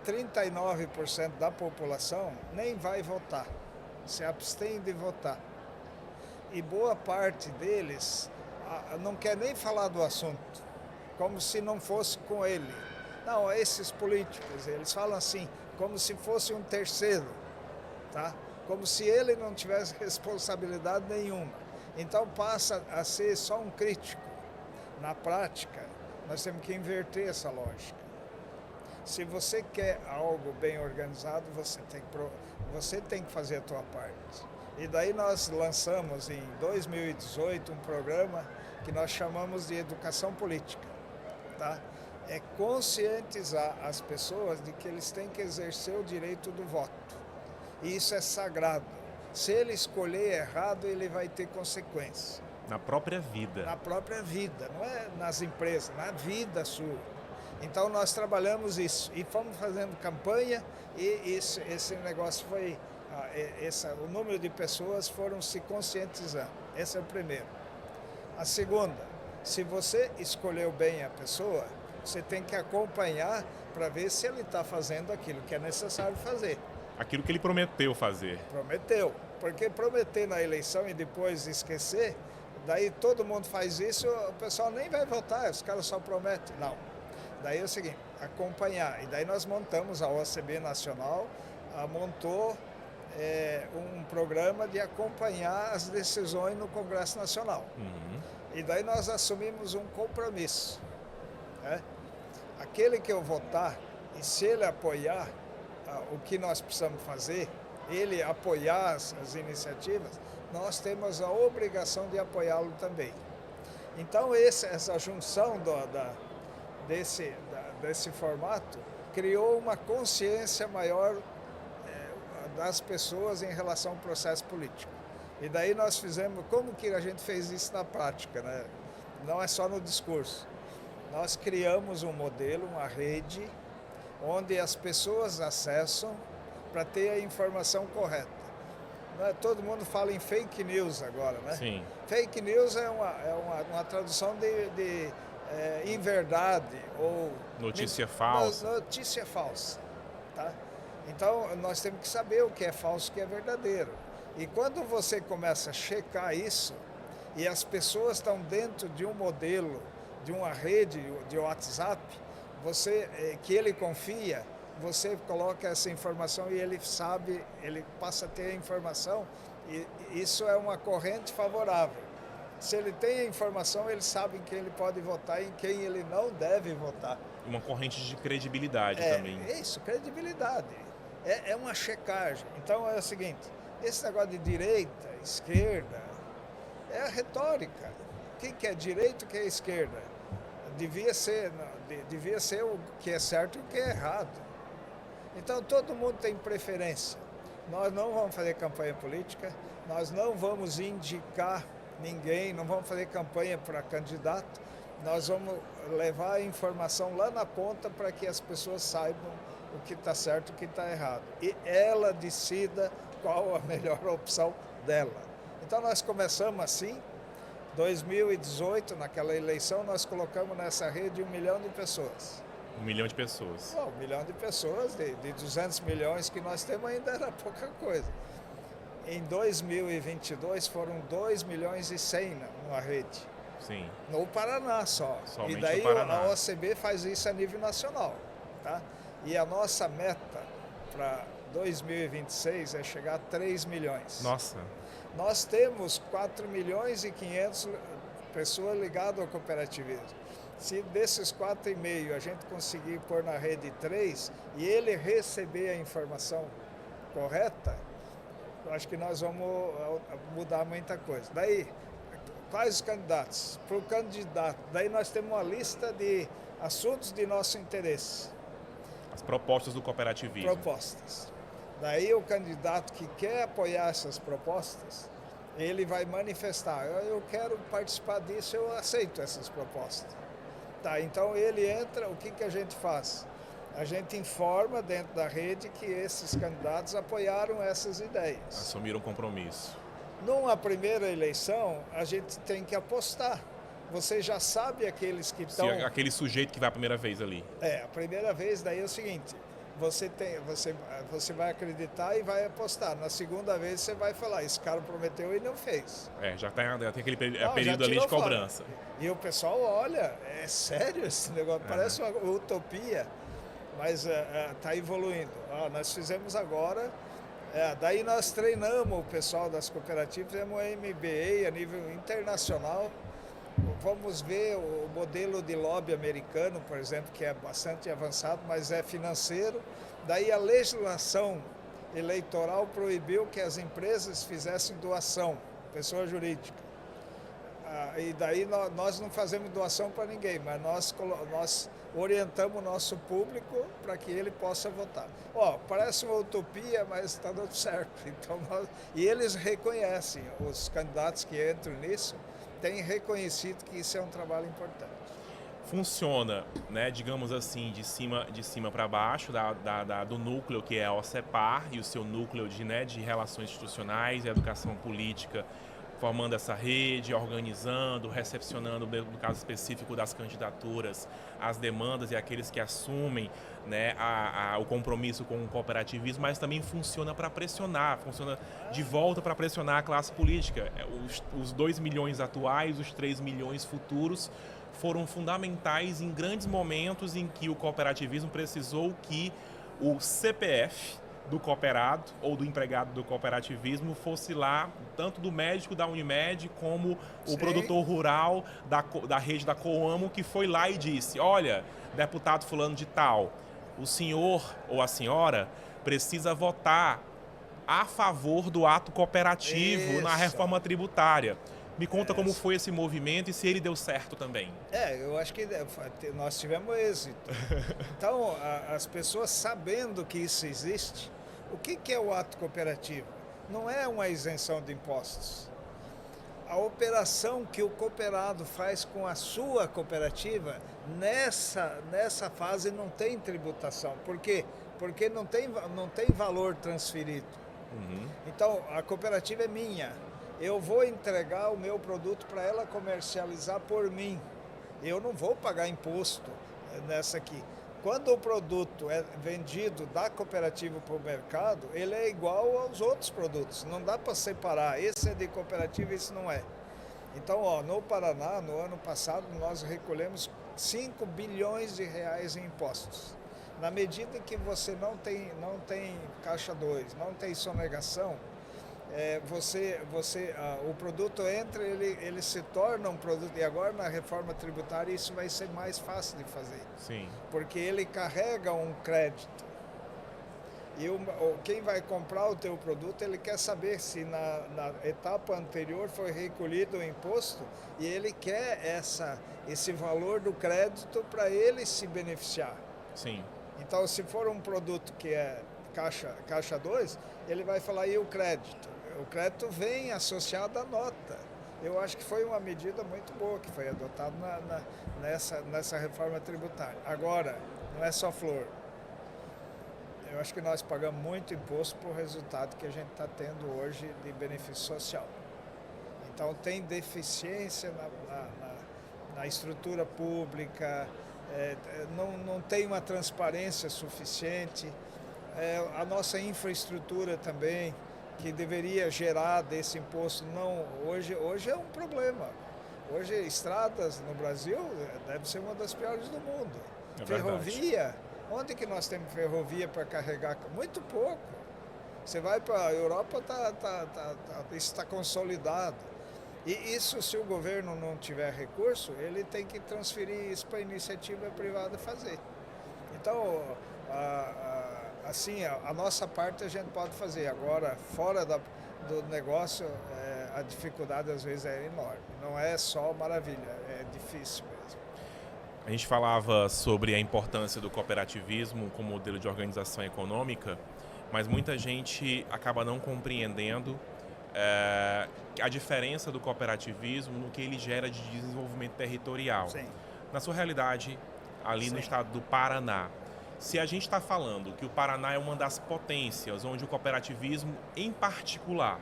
39% da população nem vai votar, se abstém de votar. E boa parte deles não quer nem falar do assunto, como se não fosse com ele. Não, esses políticos, eles falam assim, como se fosse um terceiro, tá? Como se ele não tivesse responsabilidade nenhuma. Então passa a ser só um crítico. Na prática, nós temos que inverter essa lógica. Se você quer algo bem organizado, você tem que fazer a tua parte. E daí nós lançamos em 2018 um programa que nós chamamos de Educação Política. Tá? É conscientizar as pessoas de que eles têm que exercer o direito do voto. E isso é sagrado. Se ele escolher errado, ele vai ter consequências. Na própria vida. Na própria vida, não é nas empresas, na vida sua. Então nós trabalhamos isso e fomos fazendo campanha e esse negócio foi, o número de pessoas foram se conscientizando. Esse é o primeiro. A segunda, se você escolheu bem a pessoa, você tem que acompanhar para ver se ele está fazendo aquilo que é necessário fazer. Aquilo que ele prometeu fazer. Prometeu, porque prometer na eleição e depois esquecer, daí todo mundo faz isso, o pessoal nem vai votar, os caras só prometem. Não. Daí é o seguinte, acompanhar. E daí nós montamos, a OCB Nacional montou um programa de acompanhar as decisões no Congresso Nacional. Uhum. E daí nós assumimos um compromisso. Né? Aquele que eu votar, e se ele apoiar o que nós precisamos fazer, ele apoiar as iniciativas, nós temos a obrigação de apoiá-lo também. Então essa junção desse formato criou uma consciência maior das pessoas em relação ao processo político. E daí nós fizemos, como que a gente fez isso na prática, né? Não é só no discurso. Nós criamos um modelo, uma rede, onde as pessoas acessam para ter a informação correta. Todo mundo fala em fake news agora, né? Sim. Fake news é uma tradução de inverdade ou notícia falsa. Notícia falsa, tá? Então nós temos que saber o que é falso e o que é verdadeiro. E quando você começa a checar isso e as pessoas estão dentro de um modelo, de uma rede de WhatsApp, que ele confia, você coloca essa informação e ele sabe, ele passa a ter a informação e isso é uma corrente favorável. Se ele tem a informação, ele sabe em quem ele pode votar e em quem ele não deve votar. Uma corrente de credibilidade também. Isso, credibilidade. É uma checagem. Então é o seguinte, esse negócio de direita, esquerda, a retórica. O que é direito, o que é esquerda? Devia ser o que é certo e o que é errado. Então todo mundo tem preferência. Nós não vamos fazer campanha política, nós não vamos indicar ninguém, não vamos fazer campanha para candidato, nós vamos levar a informação lá na ponta para que as pessoas saibam o que está certo e o que está errado. E ela decida qual a melhor opção dela. Então nós começamos assim, 2018, naquela eleição, nós colocamos nessa rede 1 milhão de pessoas. 1 milhão de pessoas. 1 milhão de pessoas, de 200 milhões que nós temos ainda era pouca coisa. Em 2022 foram 2 milhões e 100 numa rede. Sim. No Paraná só. Somente e daí no Paraná. a OCB faz isso a nível nacional. Tá? E a nossa meta para 2026 é chegar a 3 milhões. Nossa. Nós temos 4 milhões e 500 pessoas ligadas ao cooperativismo. Se desses 4,5 a gente conseguir pôr na rede 3 e ele receber a informação correta, eu acho que nós vamos mudar muita coisa. Daí, quais os candidatos? Para o candidato, daí nós temos uma lista de assuntos de nosso interesse. As propostas do cooperativismo. Propostas. Daí o candidato que quer apoiar essas propostas, ele vai manifestar, eu quero participar disso, eu aceito essas propostas. Tá, então ele entra, o que a gente faz? A gente informa dentro da rede que esses candidatos apoiaram essas ideias. Assumiram compromisso. Numa primeira eleição, a gente tem que apostar. Você já sabe aqueles que estão... Aquele sujeito que vai a primeira vez ali. A primeira vez daí é o seguinte, você vai acreditar e vai apostar. Na segunda vez você vai falar, esse cara prometeu e não fez. Já tem aquele Não, período ali de cobrança. E o pessoal olha, é sério esse negócio, parece uma utopia, mas está evoluindo. Nós fizemos agora, daí nós treinamos o pessoal das cooperativas, fizemos um MBA a nível internacional. Vamos ver o modelo de lobby americano, por exemplo, que é bastante avançado, mas é financeiro. Daí a legislação eleitoral proibiu que as empresas fizessem doação, pessoa jurídica. E daí nós não fazemos doação para ninguém, mas nós orientamos o nosso público para que ele possa votar. Parece uma utopia, mas está dando certo. Então e eles reconhecem, os candidatos que entram nisso, têm reconhecido que isso é um trabalho importante. Funciona, né, digamos assim, de cima para baixo, do núcleo que é a OCEPAR e o seu núcleo de relações institucionais e educação política, formando essa rede, organizando, recepcionando, no caso específico das candidaturas, as demandas e aqueles que assumem, né, o compromisso com o cooperativismo, mas também funciona para pressionar, funciona de volta para pressionar a classe política. Os 2 milhões atuais, os 3 milhões futuros, foram fundamentais em grandes momentos em que o cooperativismo precisou que o CPF do cooperado ou do empregado do cooperativismo fosse lá, tanto do médico da Unimed como o produtor rural da rede da Coamo, que foi lá e disse, olha, deputado fulano de tal, o senhor ou a senhora precisa votar a favor do ato cooperativo na reforma tributária. Me conta como foi esse movimento e se ele deu certo também. Eu acho que nós tivemos êxito. Então, as pessoas sabendo que isso existe, o que é o ato cooperativo? Não é uma isenção de impostos. A operação que o cooperado faz com a sua cooperativa, nessa fase não tem tributação. Por quê? Porque não tem valor transferido. Uhum. Então, a cooperativa é minha. Eu vou entregar o meu produto para ela comercializar por mim. Eu não vou pagar imposto nessa aqui. Quando o produto é vendido da cooperativa para o mercado, ele é igual aos outros produtos. Não dá para separar. Esse é de cooperativa e esse não é. Então, no Paraná, no ano passado, nós recolhemos 5 bilhões de reais em impostos. Na medida que você não tem caixa 2, não tem sonegação, o produto entra, ele se torna um produto, e agora na reforma tributária isso vai ser mais fácil de fazer. Sim. Porque ele carrega um crédito. E quem vai comprar o teu produto, ele quer saber se na etapa anterior foi recolhido o imposto e ele quer esse valor do crédito para ele se beneficiar. Sim. Então, se for um produto que é caixa 2, ele vai falar, e o crédito? O crédito vem associado à nota. Eu acho que foi uma medida muito boa que foi adotada nessa reforma tributária. Agora, não é só flor. Eu acho que nós pagamos muito imposto por resultado que a gente está tendo hoje de benefício social. Então, tem deficiência na estrutura pública, não tem uma transparência suficiente. A nossa infraestrutura também, que deveria gerar desse imposto, hoje é um problema. Hoje, estradas no Brasil deve ser uma das piores do mundo. Ferrovia, onde que nós temos ferrovia para carregar? Muito pouco. Você vai para a Europa, isso está consolidado. E isso, se o governo não tiver recurso, ele tem que transferir isso para a iniciativa privada fazer. Então, assim, a nossa parte a gente pode fazer. Agora, fora do negócio, a dificuldade às vezes é enorme. Não é só maravilha, é difícil mesmo. A gente falava sobre a importância do cooperativismo como modelo de organização econômica, mas muita gente acaba não compreendendo a diferença do cooperativismo no que ele gera de desenvolvimento territorial. Sim. Na sua realidade, ali no estado do Paraná, se a gente está falando que o Paraná é uma das potências onde o cooperativismo, em particular,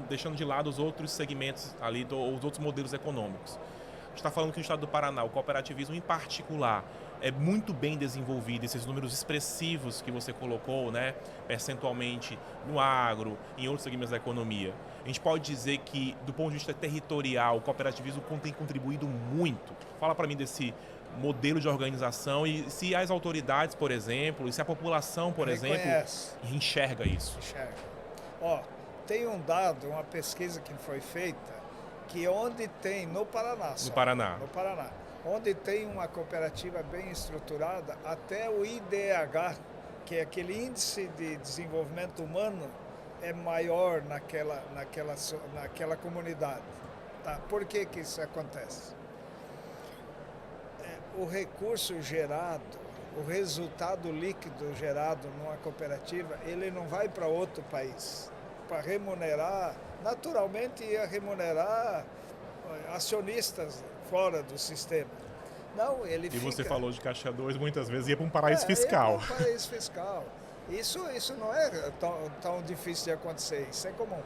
deixando de lado os outros segmentos ali, os outros modelos econômicos, a gente está falando que no estado do Paraná, o cooperativismo em particular é muito bem desenvolvido, esses números expressivos que você colocou, né, percentualmente no agro, em outros segmentos da economia. A gente pode dizer que, do ponto de vista territorial, o cooperativismo tem contribuído muito. Fala para mim desse modelo de organização e se as autoridades, por exemplo, e se a população, por exemplo, enxerga isso. Enxerga. Tem um dado, uma pesquisa que foi feita, que onde tem, no Paraná, onde tem uma cooperativa bem estruturada, até o IDH, que é aquele Índice de Desenvolvimento Humano, é maior naquela comunidade. Tá? Por que isso acontece? O recurso gerado, o resultado líquido gerado numa cooperativa, ele não vai para outro país para remunerar, naturalmente ia remunerar acionistas fora do sistema. Não, ele fica... E você falou de Caixa 2, muitas vezes ia para um paraíso fiscal. Ia para um paraíso fiscal. Isso não é tão difícil de acontecer, isso é comum.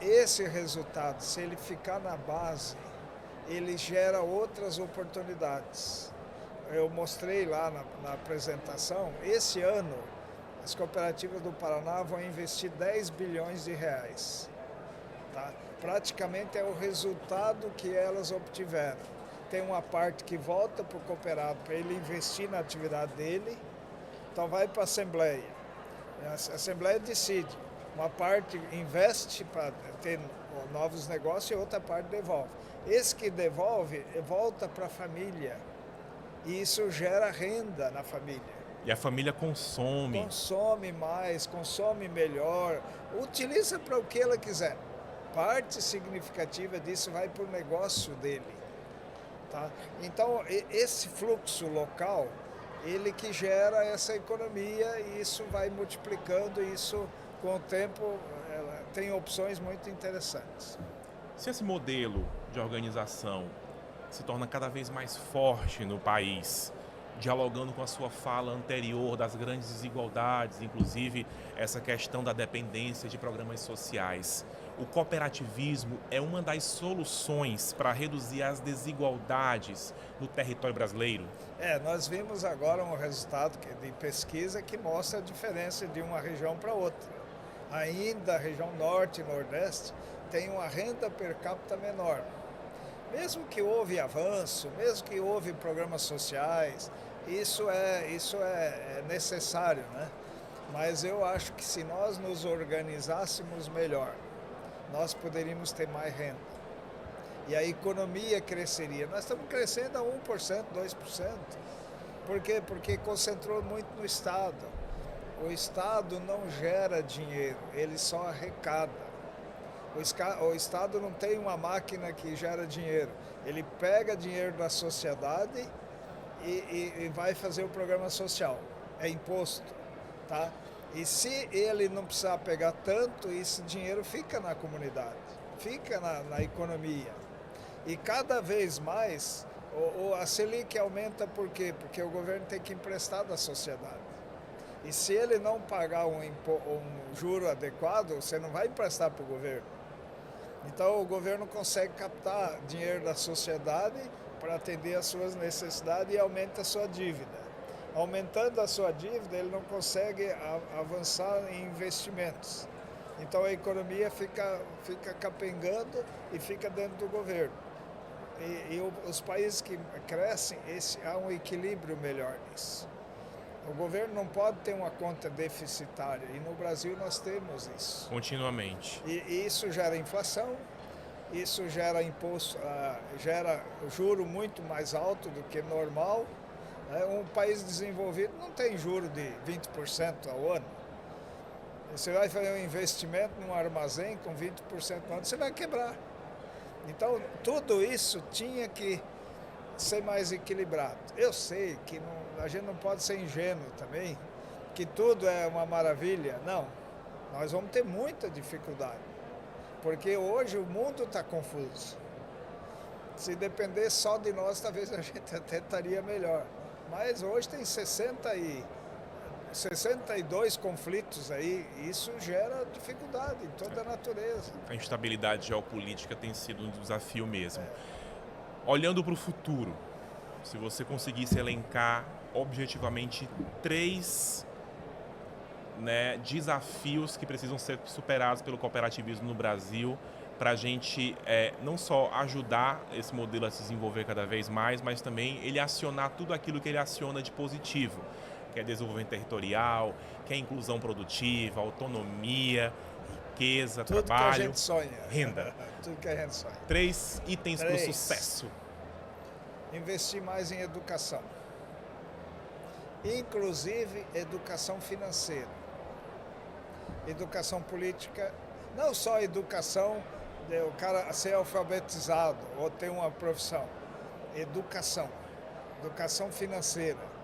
Esse resultado, se ele ficar na base, ele gera outras oportunidades. Eu mostrei lá na apresentação, esse ano, as cooperativas do Paraná vão investir 10 bilhões de reais. Tá? Praticamente é o resultado que elas obtiveram. Tem uma parte que volta para o cooperado para ele investir na atividade dele, então vai para a Assembleia. A Assembleia decide. Uma parte investe para ter novos negócios e outra parte devolve. Esse que devolve, volta para a família. E isso gera renda na família. E a família consome. Consome mais, consome melhor, utiliza para o que ela quiser. Parte significativa disso vai para o negócio dele. Tá? Então, esse fluxo local, ele que gera essa economia e isso vai multiplicando, e isso, com o tempo, tem opções muito interessantes. Se esse modelo de organização se torna cada vez mais forte no país, dialogando com a sua fala anterior das grandes desigualdades, inclusive essa questão da dependência de programas sociais, o cooperativismo é uma das soluções para reduzir as desigualdades no território brasileiro? Nós vimos agora um resultado de pesquisa que mostra a diferença de uma região para outra. Ainda a região norte e nordeste tem uma renda per capita menor. Mesmo que houve avanço, mesmo que houve programas sociais, isso é necessário, né? Mas eu acho que se nós nos organizássemos melhor, nós poderíamos ter mais renda. E a economia cresceria. Nós estamos crescendo a 1%, 2%. Por quê? Porque concentrou muito no Estado. o Estado não gera dinheiro, ele só arrecada. O Estado não tem uma máquina que gera dinheiro. Ele pega dinheiro da sociedade e vai fazer o programa social. É imposto, tá? E se ele não precisar pegar tanto, esse dinheiro fica na comunidade, fica na economia. E cada vez mais, a Selic aumenta por quê? Porque o governo tem que emprestar da sociedade. E se ele não pagar um juro adequado, você não vai emprestar para o governo. Então o governo consegue captar dinheiro da sociedade para atender às suas necessidades e aumenta a sua dívida. Aumentando a sua dívida, ele não consegue avançar em investimentos. Então a economia fica capengando e fica dentro do governo. E os países que crescem, há um equilíbrio melhor nisso. O governo não pode ter uma conta deficitária, e no Brasil nós temos isso. Continuamente. E isso gera inflação, isso gera imposto, gera juro muito mais alto do que normal. Um país desenvolvido não tem juro de 20% ao ano. Você vai fazer um investimento num armazém com 20% ao ano, você vai quebrar. Então, tudo isso tinha que ser mais equilibrado. Eu sei que a gente não pode ser ingênuo também, que tudo é uma maravilha. Não, nós vamos ter muita dificuldade, porque hoje o mundo está confuso. Se depender só de nós, talvez a gente até estaria melhor. Mas hoje tem 62 conflitos aí, e isso gera dificuldade em toda a natureza. A instabilidade geopolítica tem sido um desafio mesmo. Olhando para o futuro, se você conseguisse elencar objetivamente 3 desafios que precisam ser superados pelo cooperativismo no Brasil, para a gente não só ajudar esse modelo a se desenvolver cada vez mais, mas também ele acionar tudo aquilo que ele aciona de positivo, que é desenvolvimento territorial, que é inclusão produtiva, autonomia, riqueza, tudo trabalho, que a gente sonha. renda. Tudo que a gente sonha. 3 itens para o sucesso. Investir mais em educação, inclusive educação financeira, educação política, não só educação, o cara ser alfabetizado ou ter uma profissão, educação financeira.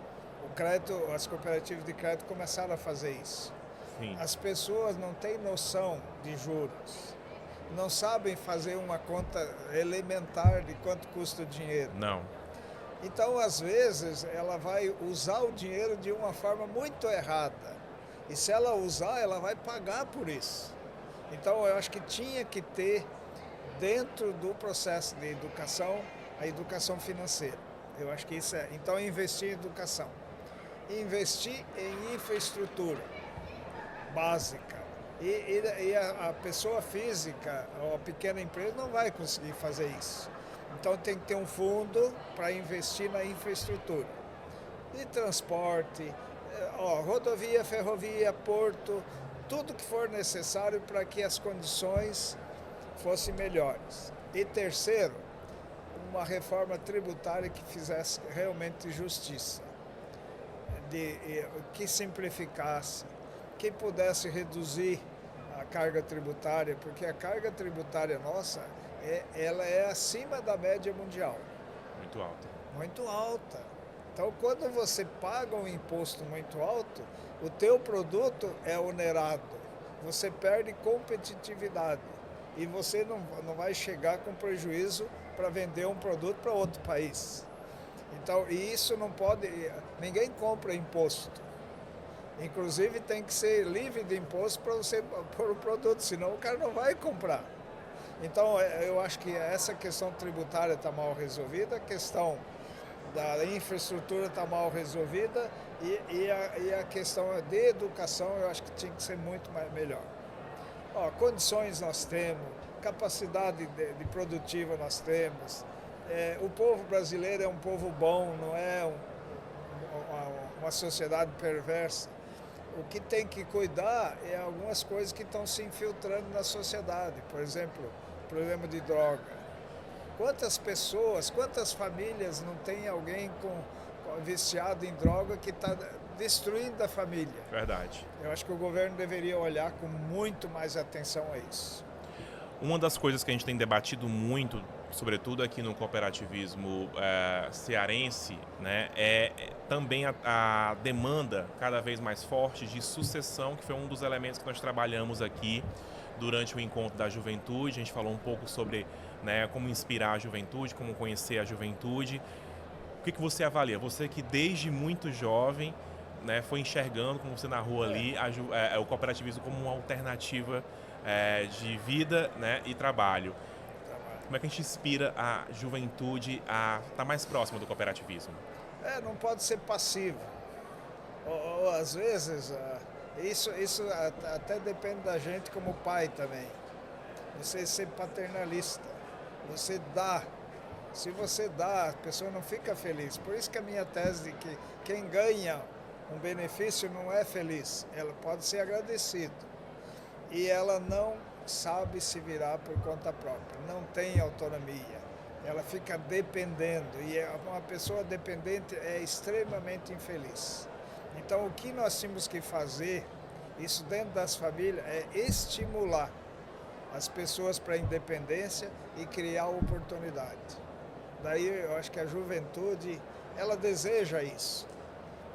O crédito, as cooperativas de crédito começaram a fazer isso. Sim. As pessoas não têm noção de juros, não sabem fazer uma conta elementar de quanto custa o dinheiro. Não. Então, às vezes, ela vai usar o dinheiro de uma forma muito errada. E se ela usar, ela vai pagar por isso. Então, eu acho que tinha que ter, dentro do processo de educação, a educação financeira. Eu acho que isso é. Então, investir em educação. Investir em infraestrutura básica. E a pessoa física, ou a pequena empresa, não vai conseguir fazer isso. Então tem que ter um fundo para investir na infraestrutura. De transporte, rodovia, ferrovia, porto, tudo que for necessário para que as condições fossem melhores. E terceiro, uma reforma tributária que fizesse realmente justiça, que simplificasse, que pudesse reduzir a carga tributária, porque a carga tributária nossa, ela é acima da média mundial. Muito alta. Muito alta. Então, quando você paga um imposto muito alto, o teu produto é onerado. Você perde competitividade e você não vai chegar com prejuízo para vender um produto para outro país. Então, e isso não pode... Ninguém compra imposto. Inclusive, tem que ser livre de imposto para você pôr o produto, senão o cara não vai comprar. Então, eu acho que essa questão tributária está mal resolvida, a questão da infraestrutura está mal resolvida e a questão de educação eu acho que tinha que ser muito melhor. Condições nós temos, capacidade de produtiva nós temos, o povo brasileiro é um povo bom, não é uma sociedade perversa. O que tem que cuidar é algumas coisas que estão se infiltrando na sociedade, por exemplo, problema de droga. Quantas pessoas, quantas famílias não tem alguém viciado em droga que está destruindo a família. Verdade. Eu acho que o governo deveria olhar com muito mais atenção a isso. Uma das coisas que a gente tem debatido muito, sobretudo aqui no cooperativismo cearense, né, é também a demanda cada vez mais forte de sucessão, que foi um dos elementos que nós trabalhamos aqui durante o encontro da juventude. A gente falou um pouco sobre, né, como inspirar a juventude, como conhecer a juventude. O que você avalia? Você que desde muito jovem, né, foi enxergando, como você narrou ali, o cooperativismo como uma alternativa de vida, né, e trabalho. Como é que a gente inspira a juventude a estar mais próxima do cooperativismo? Não pode ser passivo. Ou às vezes, isso até depende da gente como pai também. Você ser paternalista, você dá. Se você dá, a pessoa não fica feliz. Por isso que a minha tese de que quem ganha um benefício não é feliz. Ela pode ser agradecida. E ela não sabe se virar por conta própria, não tem autonomia. Ela fica dependendo. E uma pessoa dependente é extremamente infeliz. Então, o que nós temos que fazer, isso dentro das famílias, é estimular as pessoas para a independência e criar oportunidade. Daí eu acho que a juventude, ela deseja isso.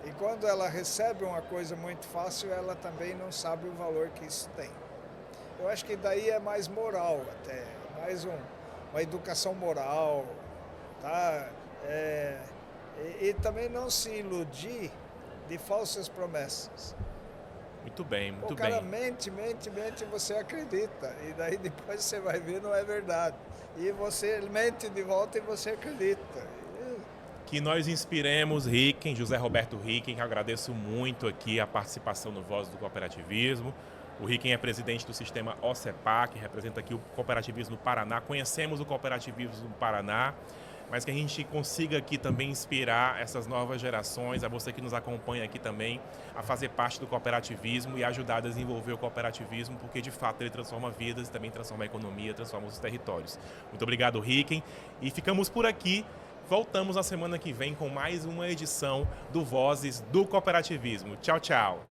E quando ela recebe uma coisa muito fácil, ela também não sabe o valor que isso tem. Eu acho que daí é mais moral até, mais uma educação moral, tá? E também não se iludir de falsas promessas. Muito bem, muito bem. O cara mente, você acredita. E daí depois você vai ver, não é verdade. E você mente de volta e você acredita. Que nós inspiremos Ricken, José Roberto Ricken, que agradeço muito aqui a participação no Voz do Cooperativismo. O Ricken é presidente do sistema OCEPA, que representa aqui o cooperativismo no Paraná. Conhecemos o cooperativismo no Paraná, mas que a gente consiga aqui também inspirar essas novas gerações, a você que nos acompanha aqui também, a fazer parte do cooperativismo e ajudar a desenvolver o cooperativismo, porque de fato ele transforma vidas e também transforma a economia, transforma os territórios. Muito obrigado, Ricken, e ficamos por aqui. Voltamos na semana que vem com mais uma edição do Vozes do Cooperativismo. Tchau, tchau!